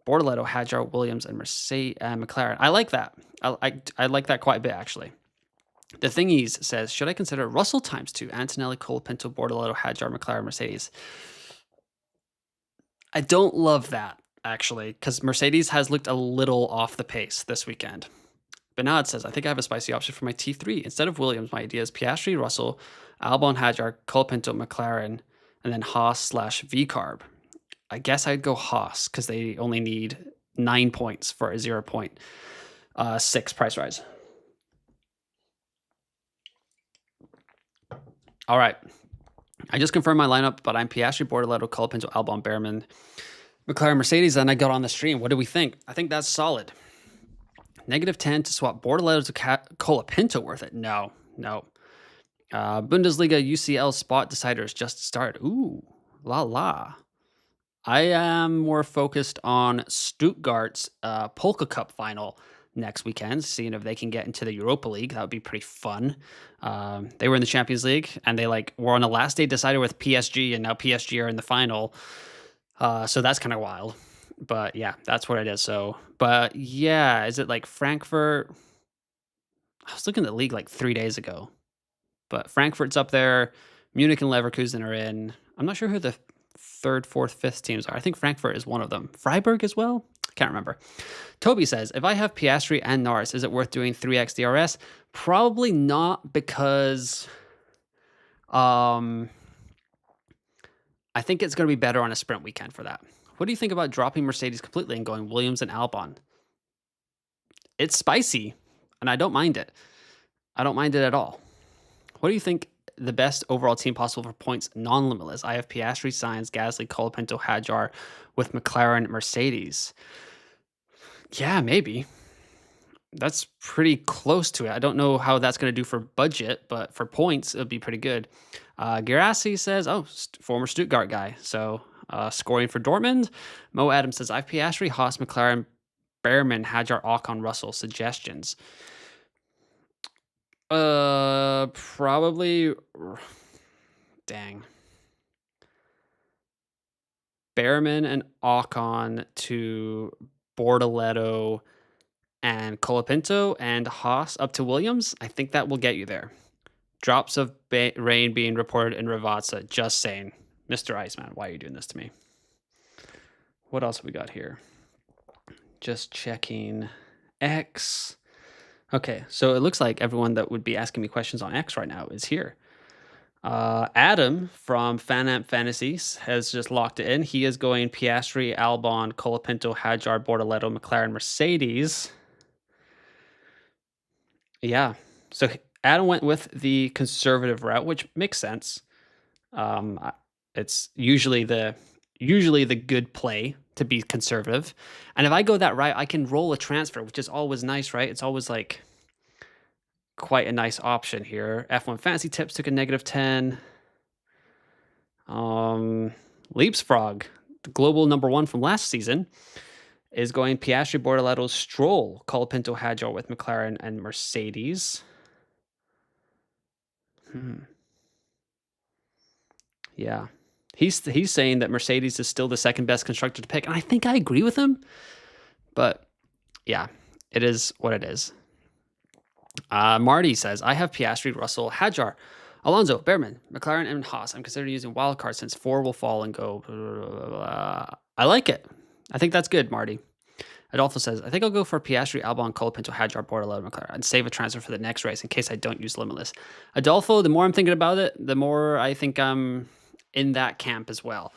Bortoleto, Hadjar, Williams, and Mercedes, McLaren? I like that. I like that quite a bit, actually. The Thingies says, should I consider Russell times 2? Antonelli, Colapinto, Bortoleto, Hadjar, McLaren, Mercedes. I don't love that, actually, because Mercedes has looked a little off the pace this weekend. Bernard says, I think I have a spicy option for my T3. Instead of Williams, my idea is Piastri, Russell, Albon, Hadjar, Colapinto, McLaren, and then Haas/VCarb. I guess I'd go Haas because they only need 9 points for a 0.6 price rise. All right. I just confirmed my lineup, but I'm Piastri, Bortoleto, Colapinto, Albon, Behrman, McLaren, Mercedes, and I got on the stream. What do we think? I think that's solid. -10 to swap Bortoleto to Colapinto worth it? No. Bundesliga UCL spot deciders just started. Ooh, la. I am more focused on Stuttgart's Polka Cup final next weekend, seeing if they can get into the Europa League. That would be pretty fun. They were in the Champions League, and they were on a last day decider with PSG, and now PSG are in the final. So that's kind of wild. But yeah, that's what it is. So, but yeah, is it like Frankfurt? I was looking at the league like 3 days ago, but Frankfurt's up there. Munich and Leverkusen are in. I'm not sure who the 3rd, 4th, 5th teams are. I think Frankfurt is one of them. Freiburg as well? Can't remember. Toby says, if I have Piastri and Norris, is it worth doing 3x DRS? Probably not, because I think it's going to be better on a sprint weekend for that. What do you think about dropping Mercedes completely and going Williams and Albon? It's spicy, and I don't mind it. I don't mind it at all. What do you think the best overall team possible for points non-limitless? I have Piastri, Sainz, Gasly, Colapinto, Hadjar with McLaren, Mercedes. Yeah, maybe. That's pretty close to it. I don't know how that's going to do for budget, but for points, it would be pretty good. Girassi says, oh, former Stuttgart guy. So scoring for Dortmund. Mo Adams says, I've Piastri, Haas, McLaren, Behrman, Hadjar, Ocon, Russell. Suggestions. Probably. Dang. Behrman and Ocon to Bortoleto and Colapinto and Haas up to Williams. I think that will get you there. Drops of rain being reported in Ravazza. Just saying. Mr. Iceman, why are you doing this to me? What else we got here? Just checking X. Okay, so it looks like everyone that would be asking me questions on X right now is here. Adam from Fanamp Fantasies has just locked it in. He is going Piastri, Albon, Colapinto, Hadjar, Bortoleto, McLaren, Mercedes. Yeah. So Adam went with the conservative route, which makes sense. It's usually the good play to be conservative. And if I go that route, I can roll a transfer, which is always nice, right? It's always like quite a nice option here. F1 Fantasy Tips took a -10. Leapsfrog, the global #1 from last season, is going Piastri, Bortoleto, Stroll, Colapinto, Hadjar with McLaren and Mercedes. Yeah. He's saying that Mercedes is still the second best constructor to pick, and I think I agree with him. But yeah, it is what it is. Marty says, I have Piastri, Russell, Hadjar, Alonso, Behrman, McLaren, and Haas. I'm considering using wildcard since 4 will fall and go. I like it. I think that's good, Marty. Adolfo says, I think I'll go for Piastri, Albon, Colapinto, Hadjar, Bortoleto, McLaren, and save a transfer for the next race in case I don't use Limitless. Adolfo, the more I'm thinking about it, the more I think I'm in that camp as well.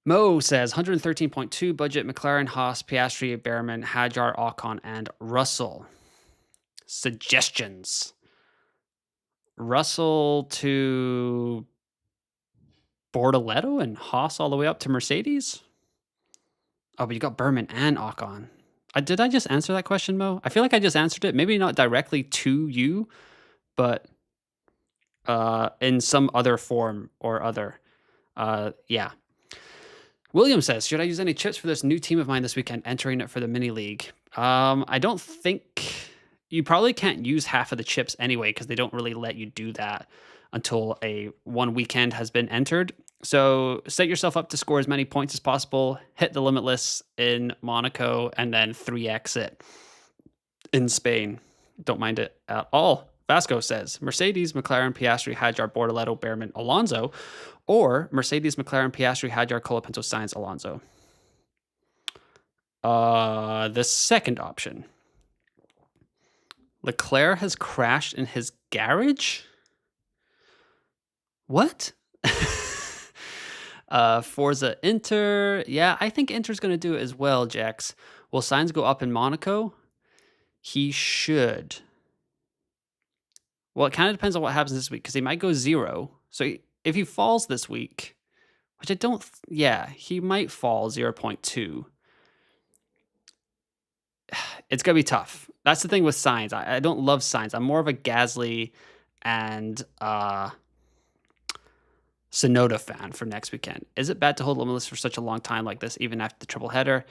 Mo says 113.2 budget, McLaren, Haas, Piastri, Behrman, Hadjar, Ocon, and Russell. Suggestions. Russell to Bortoleto and Haas all the way up to Mercedes? Oh, but you got Behrman and Ocon. Did I just answer that question, Mo? I feel like I just answered it. Maybe not directly to you, but in some other form or other. Yeah. William says, should I use any chips for this new team of mine this weekend, entering it for the mini league? I don't think... You probably can't use half of the chips anyway because they don't really let you do that until one weekend has been entered. So set yourself up to score as many points as possible, hit the Limitless in Monaco, and then 3x it in Spain. Don't mind it at all. Vasco says, Mercedes, McLaren, Piastri, Hadjar, Bortoleto, Behrman, Alonso, or Mercedes, McLaren, Piastri, Hadjar, Colapinto, Sainz, Alonso. The second option. Leclerc has crashed in his garage? What? Forza Inter. Yeah, I think Inter's going to do it as well, Jax. Will Sainz go up in Monaco? He should. Well, it kind of depends on what happens this week because he might go 0. So if he falls this week, which I don't... Yeah, he might fall 0.2. It's going to be tough. That's the thing with Sainz. I don't love Sainz. I'm more of a Gasly and Tsunoda fan for next weekend. Is it bad to hold Limitless for such a long time like this, even after the triple header?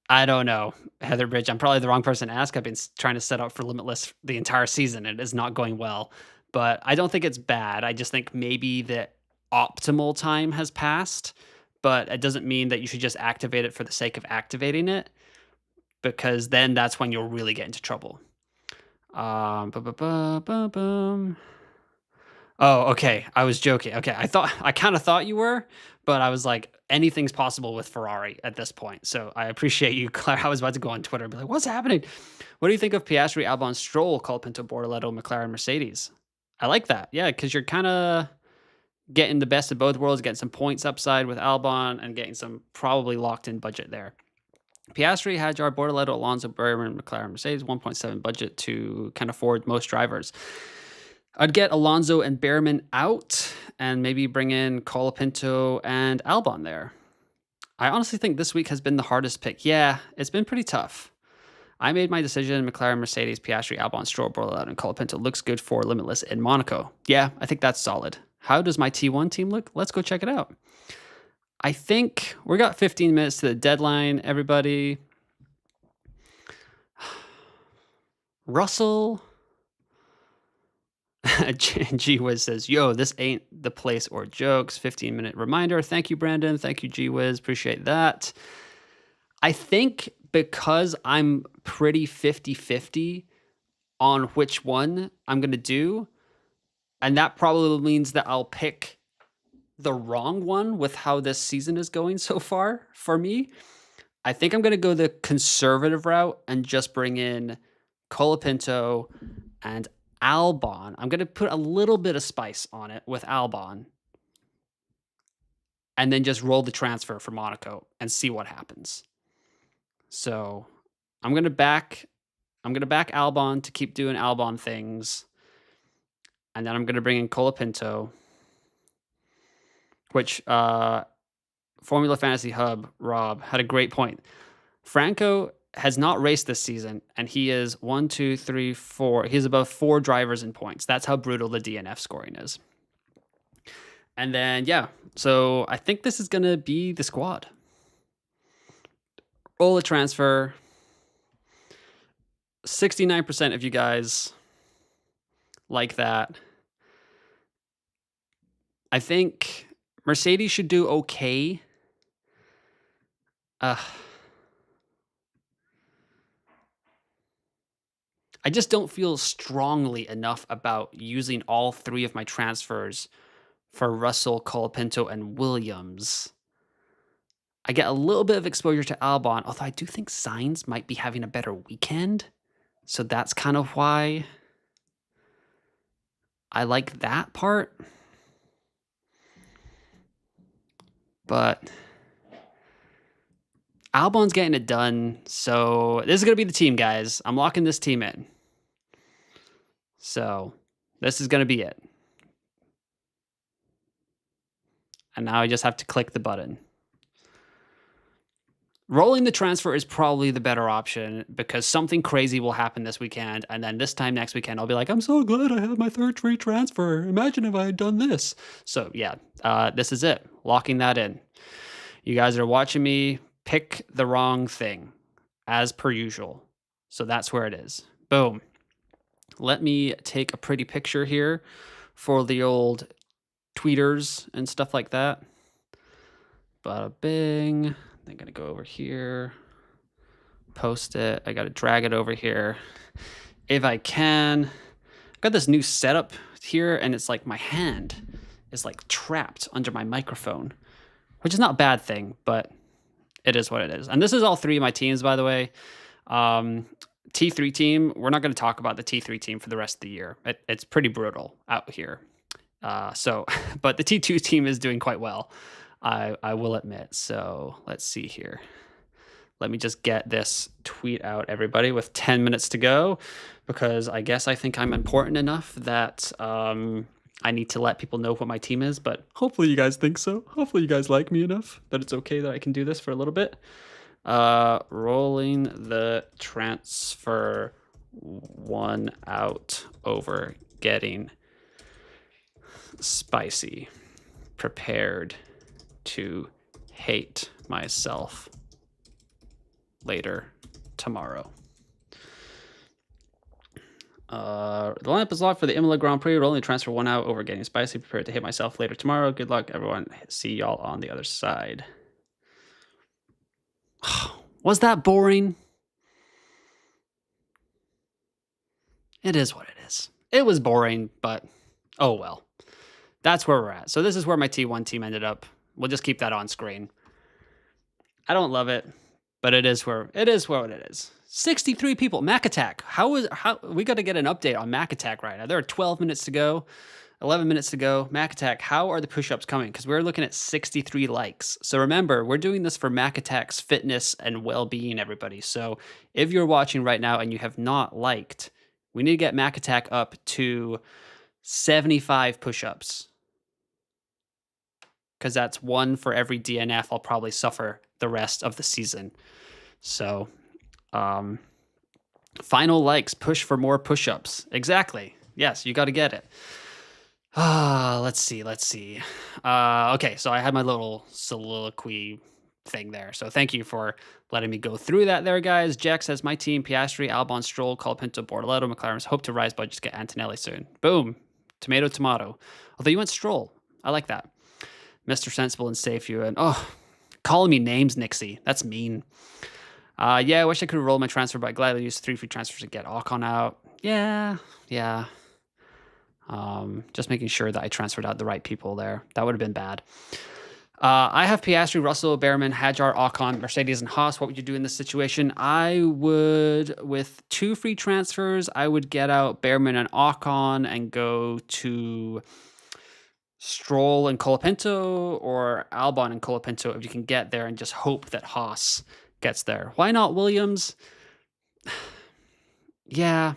I don't know, Heather Bridge. I'm probably the wrong person to ask. I've been trying to set up for Limitless the entire season. It is not going well. But I don't think it's bad. I just think maybe the optimal time has passed. But it doesn't mean that you should just activate it for the sake of activating it, because then that's when you'll really get into trouble. Oh, okay. I was joking. Okay, I kind of thought you were, but I was like, anything's possible with Ferrari at this point. So I appreciate you, Claire. I was about to go on Twitter and be like, what's happening? What do you think of Piastri, Albon, Stroll, Colapinto, Bortoleto, McLaren, Mercedes? I like that. Yeah, because you're kind of getting the best of both worlds, getting some points upside with Albon and getting some probably locked in budget there. Piastri, Hadjar, Bortoleto, Alonso, Behrman, McLaren, Mercedes, 1.7 budget to kind of afford most drivers. I'd get Alonso and Behrman out and maybe bring in Colapinto and Albon there. I honestly think this week has been the hardest pick. Yeah, it's been pretty tough. I made my decision. McLaren, Mercedes, Piastri, Albon, Stroll, Bordello, and Colapinto looks good for Limitless in Monaco. Yeah, I think that's solid. How does my T1 team look? Let's go check it out. I think we got 15 minutes to the deadline, everybody. Russell. G-Wiz says, yo, this ain't the place or jokes. 15-minute reminder. Thank you, Brandon. Thank you, G-Wiz. Appreciate that. I think because I'm pretty 50-50 on which one I'm going to do, and that probably means that I'll pick the wrong one with how this season is going so far for me. I think I'm going to go the conservative route and just bring in Colapinto and Albon. I'm going to put a little bit of spice on it with Albon and then just roll the transfer for Monaco and see what happens. So I'm going to back Albon to keep doing Albon things. And then I'm going to bring in Colapinto, which Formula Fantasy Hub, Rob, had a great point. Franco has not raced this season, and he is 1, 2, 3, 4. He's above 4 drivers in points. That's how brutal the DNF scoring is. And then, yeah, so I think this is going to be the squad. Roll a transfer. 69% of you guys like that. I think Mercedes should do okay. I just don't feel strongly enough about using all 3 of my transfers for Russell, Colapinto, and Williams. I get a little bit of exposure to Albon, although I do think Sainz might be having a better weekend. So that's kind of why I like that part. But Albon's getting it done. So this is going to be the team, guys. I'm locking this team in. So this is going to be it. And now I just have to click the button. Rolling the transfer is probably the better option because something crazy will happen this weekend. And then this time next weekend, I'll be like, I'm so glad I had my 3rd free transfer. Imagine if I had done this. So yeah, this is it. Locking that in. You guys are watching me pick the wrong thing as per usual. So that's where it is. Boom. Let me take a pretty picture here for the old tweeters and stuff like that. Bada bing. I'm going to go over here, post it. I got to drag it over here. If I can, I've got this new setup here and it's like my hand is like trapped under my microphone, which is not a bad thing, but it is what it is. And this is all 3 of my teams, by the way. T3 team, we're not going to talk about the T3 team for the rest of the year. It's pretty brutal out here. But the T2 team is doing quite well. I will admit. So let's see here. Let me just get this tweet out, everybody, with 10 minutes to go, because I guess I think I'm important enough that I need to let people know what my team is. But hopefully you guys think so. Hopefully you guys like me enough that it's okay that I can do this for a little bit. Rolling the transfer 1 out over getting spicy. Prepared to hate myself later tomorrow. The lineup is locked for the Imola Grand Prix. Rolling transfer 1 out over getting spicy. Prepared to hate myself later tomorrow. Good luck, everyone. See y'all on the other side. Was that boring? It is what it is. It was boring, but oh well. That's where we're at. So this is where my T1 team ended up. We'll just keep that on screen. I don't love it, but it is what it is. 63 people. Mac Attack. How we got to get an update on Mac Attack right now. There are 12 minutes to go. 11 minutes to go. Mac Attack, how are the push-ups coming? Because we're looking at 63 likes. So remember, we're doing this for Mac Attack's fitness and well-being, everybody. So if you're watching right now and you have not liked, we need to get Mac Attack up to 75 push-ups. Because that's 1 for every DNF I'll probably suffer the rest of the season. So Final likes, push for more push-ups. Exactly. Yes, you got to get it. Let's see. Okay, so I had my little soliloquy thing there. So thank you for letting me go through that there, guys. Jack says, my team, Piastri, Albon, Stroll, Colapinto, Bortoleto, McLaren's hope to rise, but just get Antonelli soon. Boom. Tomato, tomato. Although you went Stroll. I like that. Mr. Sensible and Safe you. And, calling me names, Nixie. That's mean. Yeah, I wish I could roll my transfer, but I gladly use 3 free transfers to get Ocon out. Yeah. Just making sure that I transferred out the right people there. That would have been bad. I have Piastri, Russell, Behrman, Hadjar, Ocon, Mercedes, and Haas. What would you do in this situation? I would, with 2 free transfers, I would get out Behrman and Ocon and go to Stroll and Colapinto, or Albon and Colapinto if you can get there, and just hope that Haas gets there. Why not Williams? Yeah.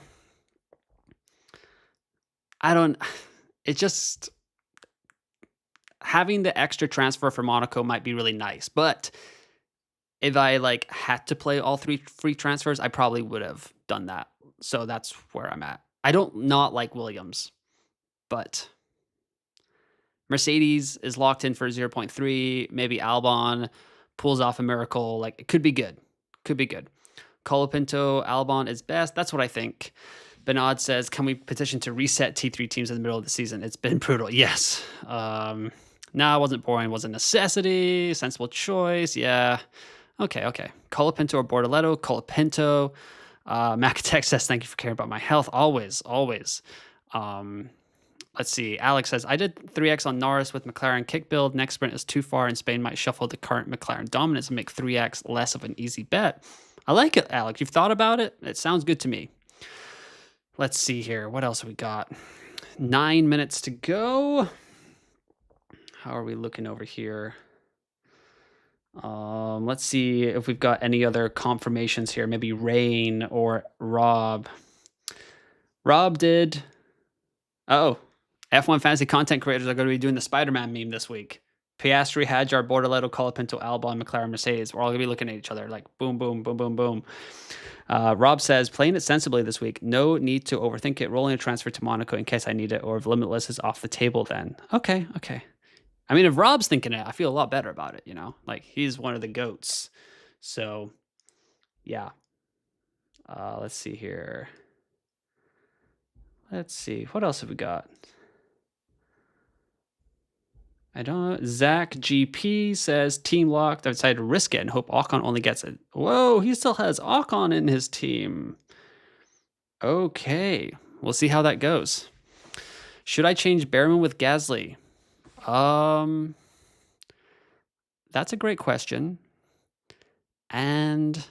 It's just having the extra transfer for Monaco might be really nice, but if I had to play all 3 free transfers, I probably would have done that. So that's where I'm at. I don't not like Williams, but Mercedes is locked in for 0.3. Maybe Albon pulls off a miracle. It could be good. Colapinto, Albon is best. That's what I think. Bernard says, can we petition to reset T3 teams in the middle of the season? It's been brutal. Yes. No, it wasn't boring. It was a necessity. Sensible choice. Yeah. Okay. Colapinto or Bortoleto? Colapinto. Macatech says, thank you for caring about my health. Always. Let's see. Alex says, I did 3x on Norris with McLaren kick build. Next sprint is too far, and Spain might shuffle the current McLaren dominance and make 3x less of an easy bet. I like it, Alex. You've thought about it? It sounds good to me. Let's see here. What else have we got? 9 minutes to go. How are we looking over here? Let's see if we've got any other confirmations here. Maybe Rain or Rob. Rob did. Oh, F1 fantasy content creators are going to be doing the Spider-Man meme this week. Piastri, Hadjar, Bortoleto, Colapinto, Albon, McLaren, Mercedes. We're all going to be looking at each other like boom, boom, boom, boom, boom. Rob says, playing it sensibly this week. No need to overthink it. Rolling a transfer to Monaco in case I need it, or if Limitless is off the table then. Okay. I mean, if Rob's thinking it, I feel a lot better about it, he's one of the GOATs. So, yeah. Let's see here. Let's see. What else have we got? Zach GP says, team locked. I decided to risk it and hope Ocon only gets it. Whoa, he still has Ocon in his team. Okay, we'll see how that goes. Should I change Behrman with Gasly? That's a great question. And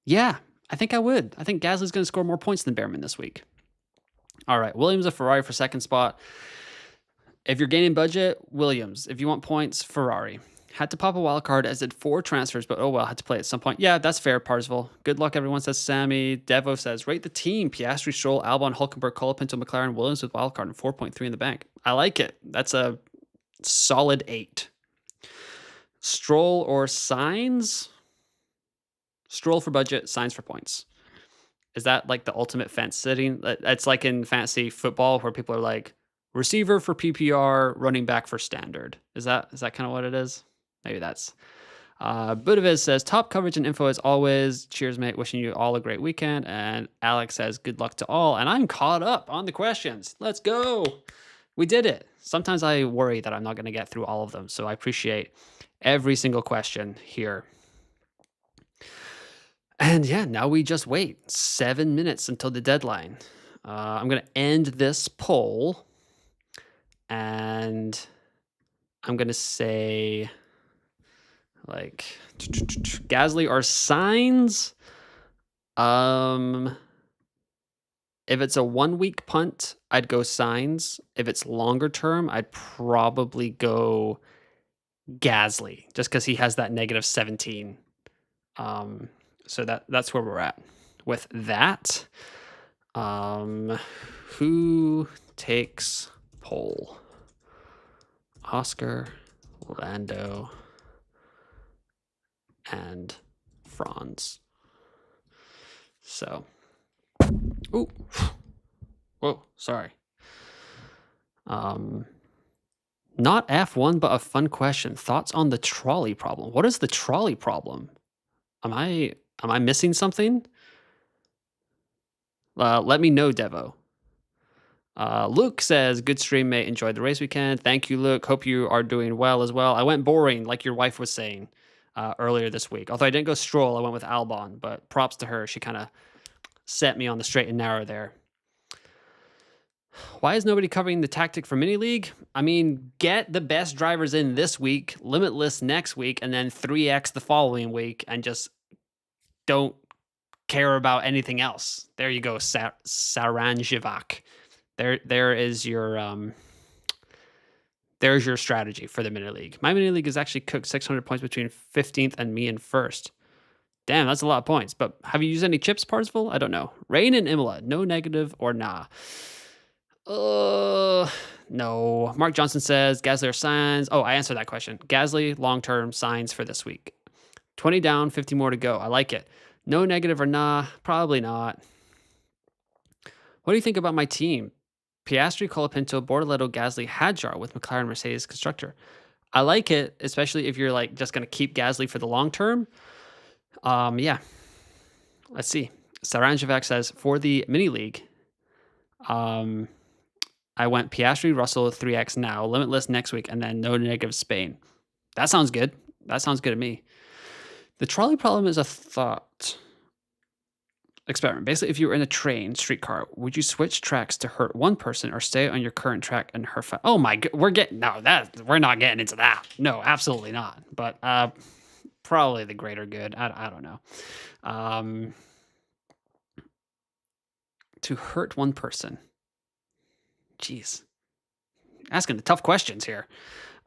yeah, I think I would. I think Gasly's going to score more points than Behrman this week. All right, Williams a Ferrari for second spot. If you're gaining budget, Williams. If you want points, Ferrari. Had to pop a wild card as did 4 transfers, but oh well, had to play at some point. Yeah, that's fair, Parsville. Good luck, everyone, says Sammy. Devo says, rate the team. Piastri, Stroll, Albon, Hulkenberg, Colapinto, McLaren, Williams with wild card and 4.3 in the bank. I like it. That's a solid 8. Stroll or Sainz? Stroll for budget, Sainz for points. Is that the ultimate fence sitting? It's like in fantasy football where people are like, receiver for PPR, running back for standard. Is that kind of what it is? Maybe that's. Budaviz says, top coverage and info as always. Cheers, mate. Wishing you all a great weekend. And Alex says, good luck to all. And I'm caught up on the questions. Let's go. We did it. Sometimes I worry that I'm not going to get through all of them. So I appreciate every single question here. And yeah, now we just wait 7 minutes until the deadline. I'm going to end this poll. And I'm going to say Gasly or Sainz. If it's a 1 week punt, I'd go Sainz. If it's longer term, I'd probably go Gasly just because he has that negative 17. So that's where we're at with that. Who takes poll? Oscar, Lando, and Franz. So, ooh, whoa, sorry. Not F1, but a fun question. Thoughts on the trolley problem? What is the trolley problem? Am I missing something? Let me know, Devo. Luke says, good stream, mate. Enjoyed the race weekend. Thank you, Luke. Hope you are doing well as well. I went boring, like your wife was saying earlier this week. Although I didn't go Stroll, I went with Albon, but props to her. She kind of set me on the straight and narrow there. Why is nobody covering the tactic for Mini League? I mean, get the best drivers in this week, Limitless next week, and then 3X the following week, and just don't care about anything else. There you go, Saranjivak. There is your there's your strategy for the Mini League. My Mini League is actually cooked 600 points between 15th and me in first. Damn, that's a lot of points. But have you used any chips, Parsifal? I don't know. Rain and Imola, no negative or nah. No. Mark Johnson says Gasly or Sainz. Oh, I answered that question. Gasly, long-term, Sainz for this week. 20 down, 50 more to go. I like it. No negative or nah, probably not. What do you think about my team? Piastri, Colapinto, Bortoleto, Gasly, Hadjar with McLaren, Mercedes, constructor. I like it, especially if you're like just going to keep Gasly for the long term. Yeah. Let's see. Saranjivak says for the mini league, I went Piastri, Russell, 3X now, Limitless next week, and then no negative Spain. That sounds good. That sounds good to me. The trolley problem is a thought experiment. Basically, if you were in a train, streetcar, would you switch tracks to hurt one person or stay on your current track and hurt five? Oh my god, we're not getting into that. No, absolutely not. But probably the greater good. I don't know. To hurt one person. Jeez. Asking the tough questions here.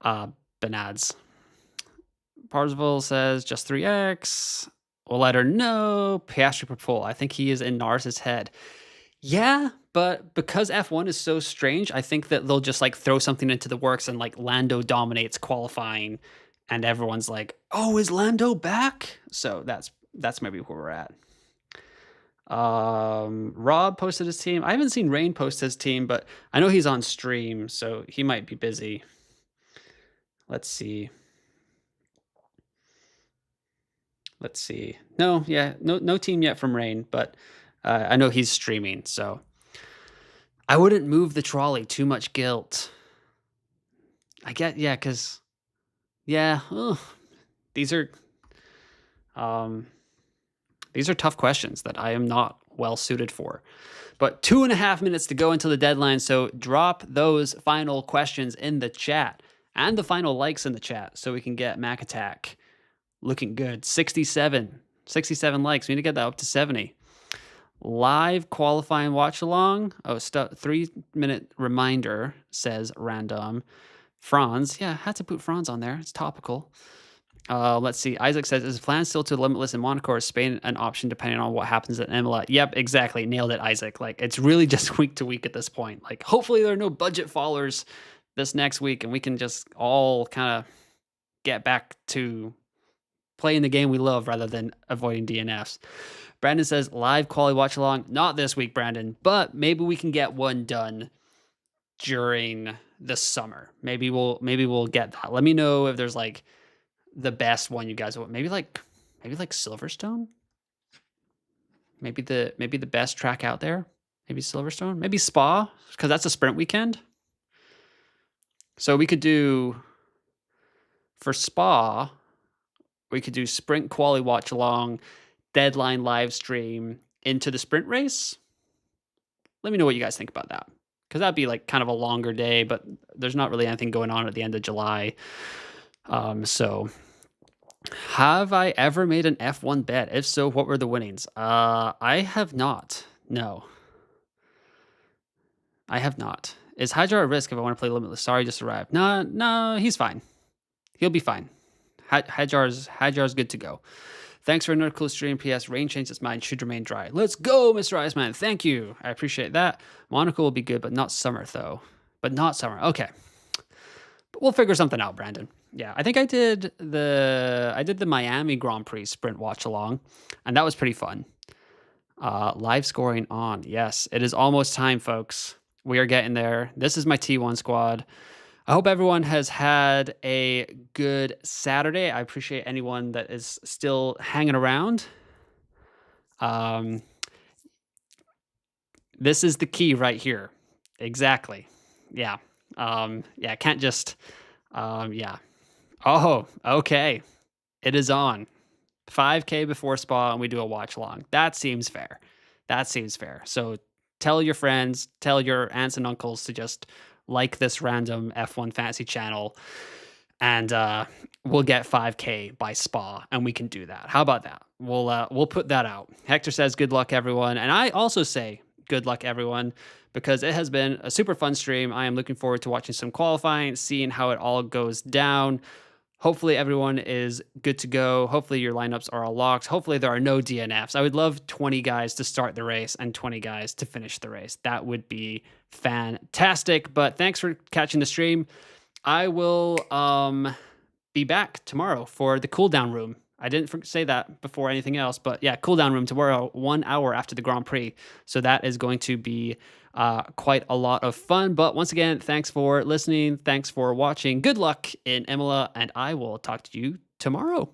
Benads. Parzival says just 3X. We'll let her know. Piastri per pole. I think he is in Nars's head. Yeah, but because F1 is so strange, I think that they'll just like throw something into the works and like Lando dominates qualifying and everyone's like, oh, is Lando back? So that's maybe where we're at. Rob posted his team. I haven't seen Rain post his team, but I know he's on stream, so he might be busy. Let's see. No team yet from Rain, but I know he's streaming, so I wouldn't move the trolley. Too much guilt. I get, because these are tough questions that I am not well suited for. But 2.5 minutes to go until the deadline, so drop those final questions in the chat and the final likes in the chat so we can get Mac Attack looking good. 67 likes. We need to get that up to 70. Live qualifying watch along. Oh, 3-minute reminder says random. Franz. Yeah, had to put Franz on there. It's topical. Let's see. Isaac says, is the plan still to Limitless in Monaco or Spain an option depending on what happens at Imola? Yep, exactly. Nailed it, Isaac. Like, it's really just week to week at this point. Like, hopefully there are no budget fallers this next week and we can just all kind of get back to playing the game we love rather than avoiding DNFs. Brandon says, live quality watch along. Not this week, Brandon, but maybe we can get one done during the summer. Maybe we'll get that. Let me know if there's like the best one you guys want. Maybe like Silverstone. Maybe the best track out there. Maybe Silverstone. Maybe Spa, because that's a sprint weekend. So we could do for Spa. We could do sprint quali watch along, deadline live stream into the sprint race. Let me know what you guys think about that. Because that'd be like kind of a longer day, but there's not really anything going on at the end of July. So have I ever made an F1 bet? If so, what were the winnings? I have not. No. I have not. Is Hydra a risk if I want to play Limitless? Sorry, just arrived. No, he's fine. He'll be fine. Hajar's good to go. Thanks for another cool stream. PS, rain changed its mind. Should remain dry. Let's go, Mr. Iceman. Thank you. I appreciate that. Monaco will be good, but not summer, though. Okay. But we'll figure something out, Brandon. Yeah, I think I did the Miami Grand Prix sprint watch along, and that was pretty fun. Live scoring on. Yes, it is almost time, folks. We are getting there. This is my T1 squad. I hope everyone has had a good Saturday. I appreciate anyone that is still hanging around. Um, this is the key right here. Exactly. Yeah. Yeah, can't just yeah. Oh, okay. It is on. 5K before Spa and we do a watch long. That seems fair. That seems fair. So tell your friends, tell your aunts and uncles to just like this random F1 fantasy channel and we'll get 5K by Spa and we can do that. How about that? We'll put that out. Hector says good luck everyone, and I also say good luck everyone because it has been a super fun stream. I am looking forward to watching some qualifying, seeing how it all goes down. Hopefully everyone is good to go. Hopefully your lineups are all locked. Hopefully there are no DNFs. I would love 20 guys to start the race and 20 guys to finish the race. That would be fantastic. But thanks for catching the stream. I will be back tomorrow for the cooldown room. I didn't say that before anything else, but yeah, cooldown room tomorrow, 1 hour after the Grand Prix. So that is going to be quite a lot of fun. But once again, thanks for listening. Thanks for watching. Good luck in Imola, and I will talk to you tomorrow.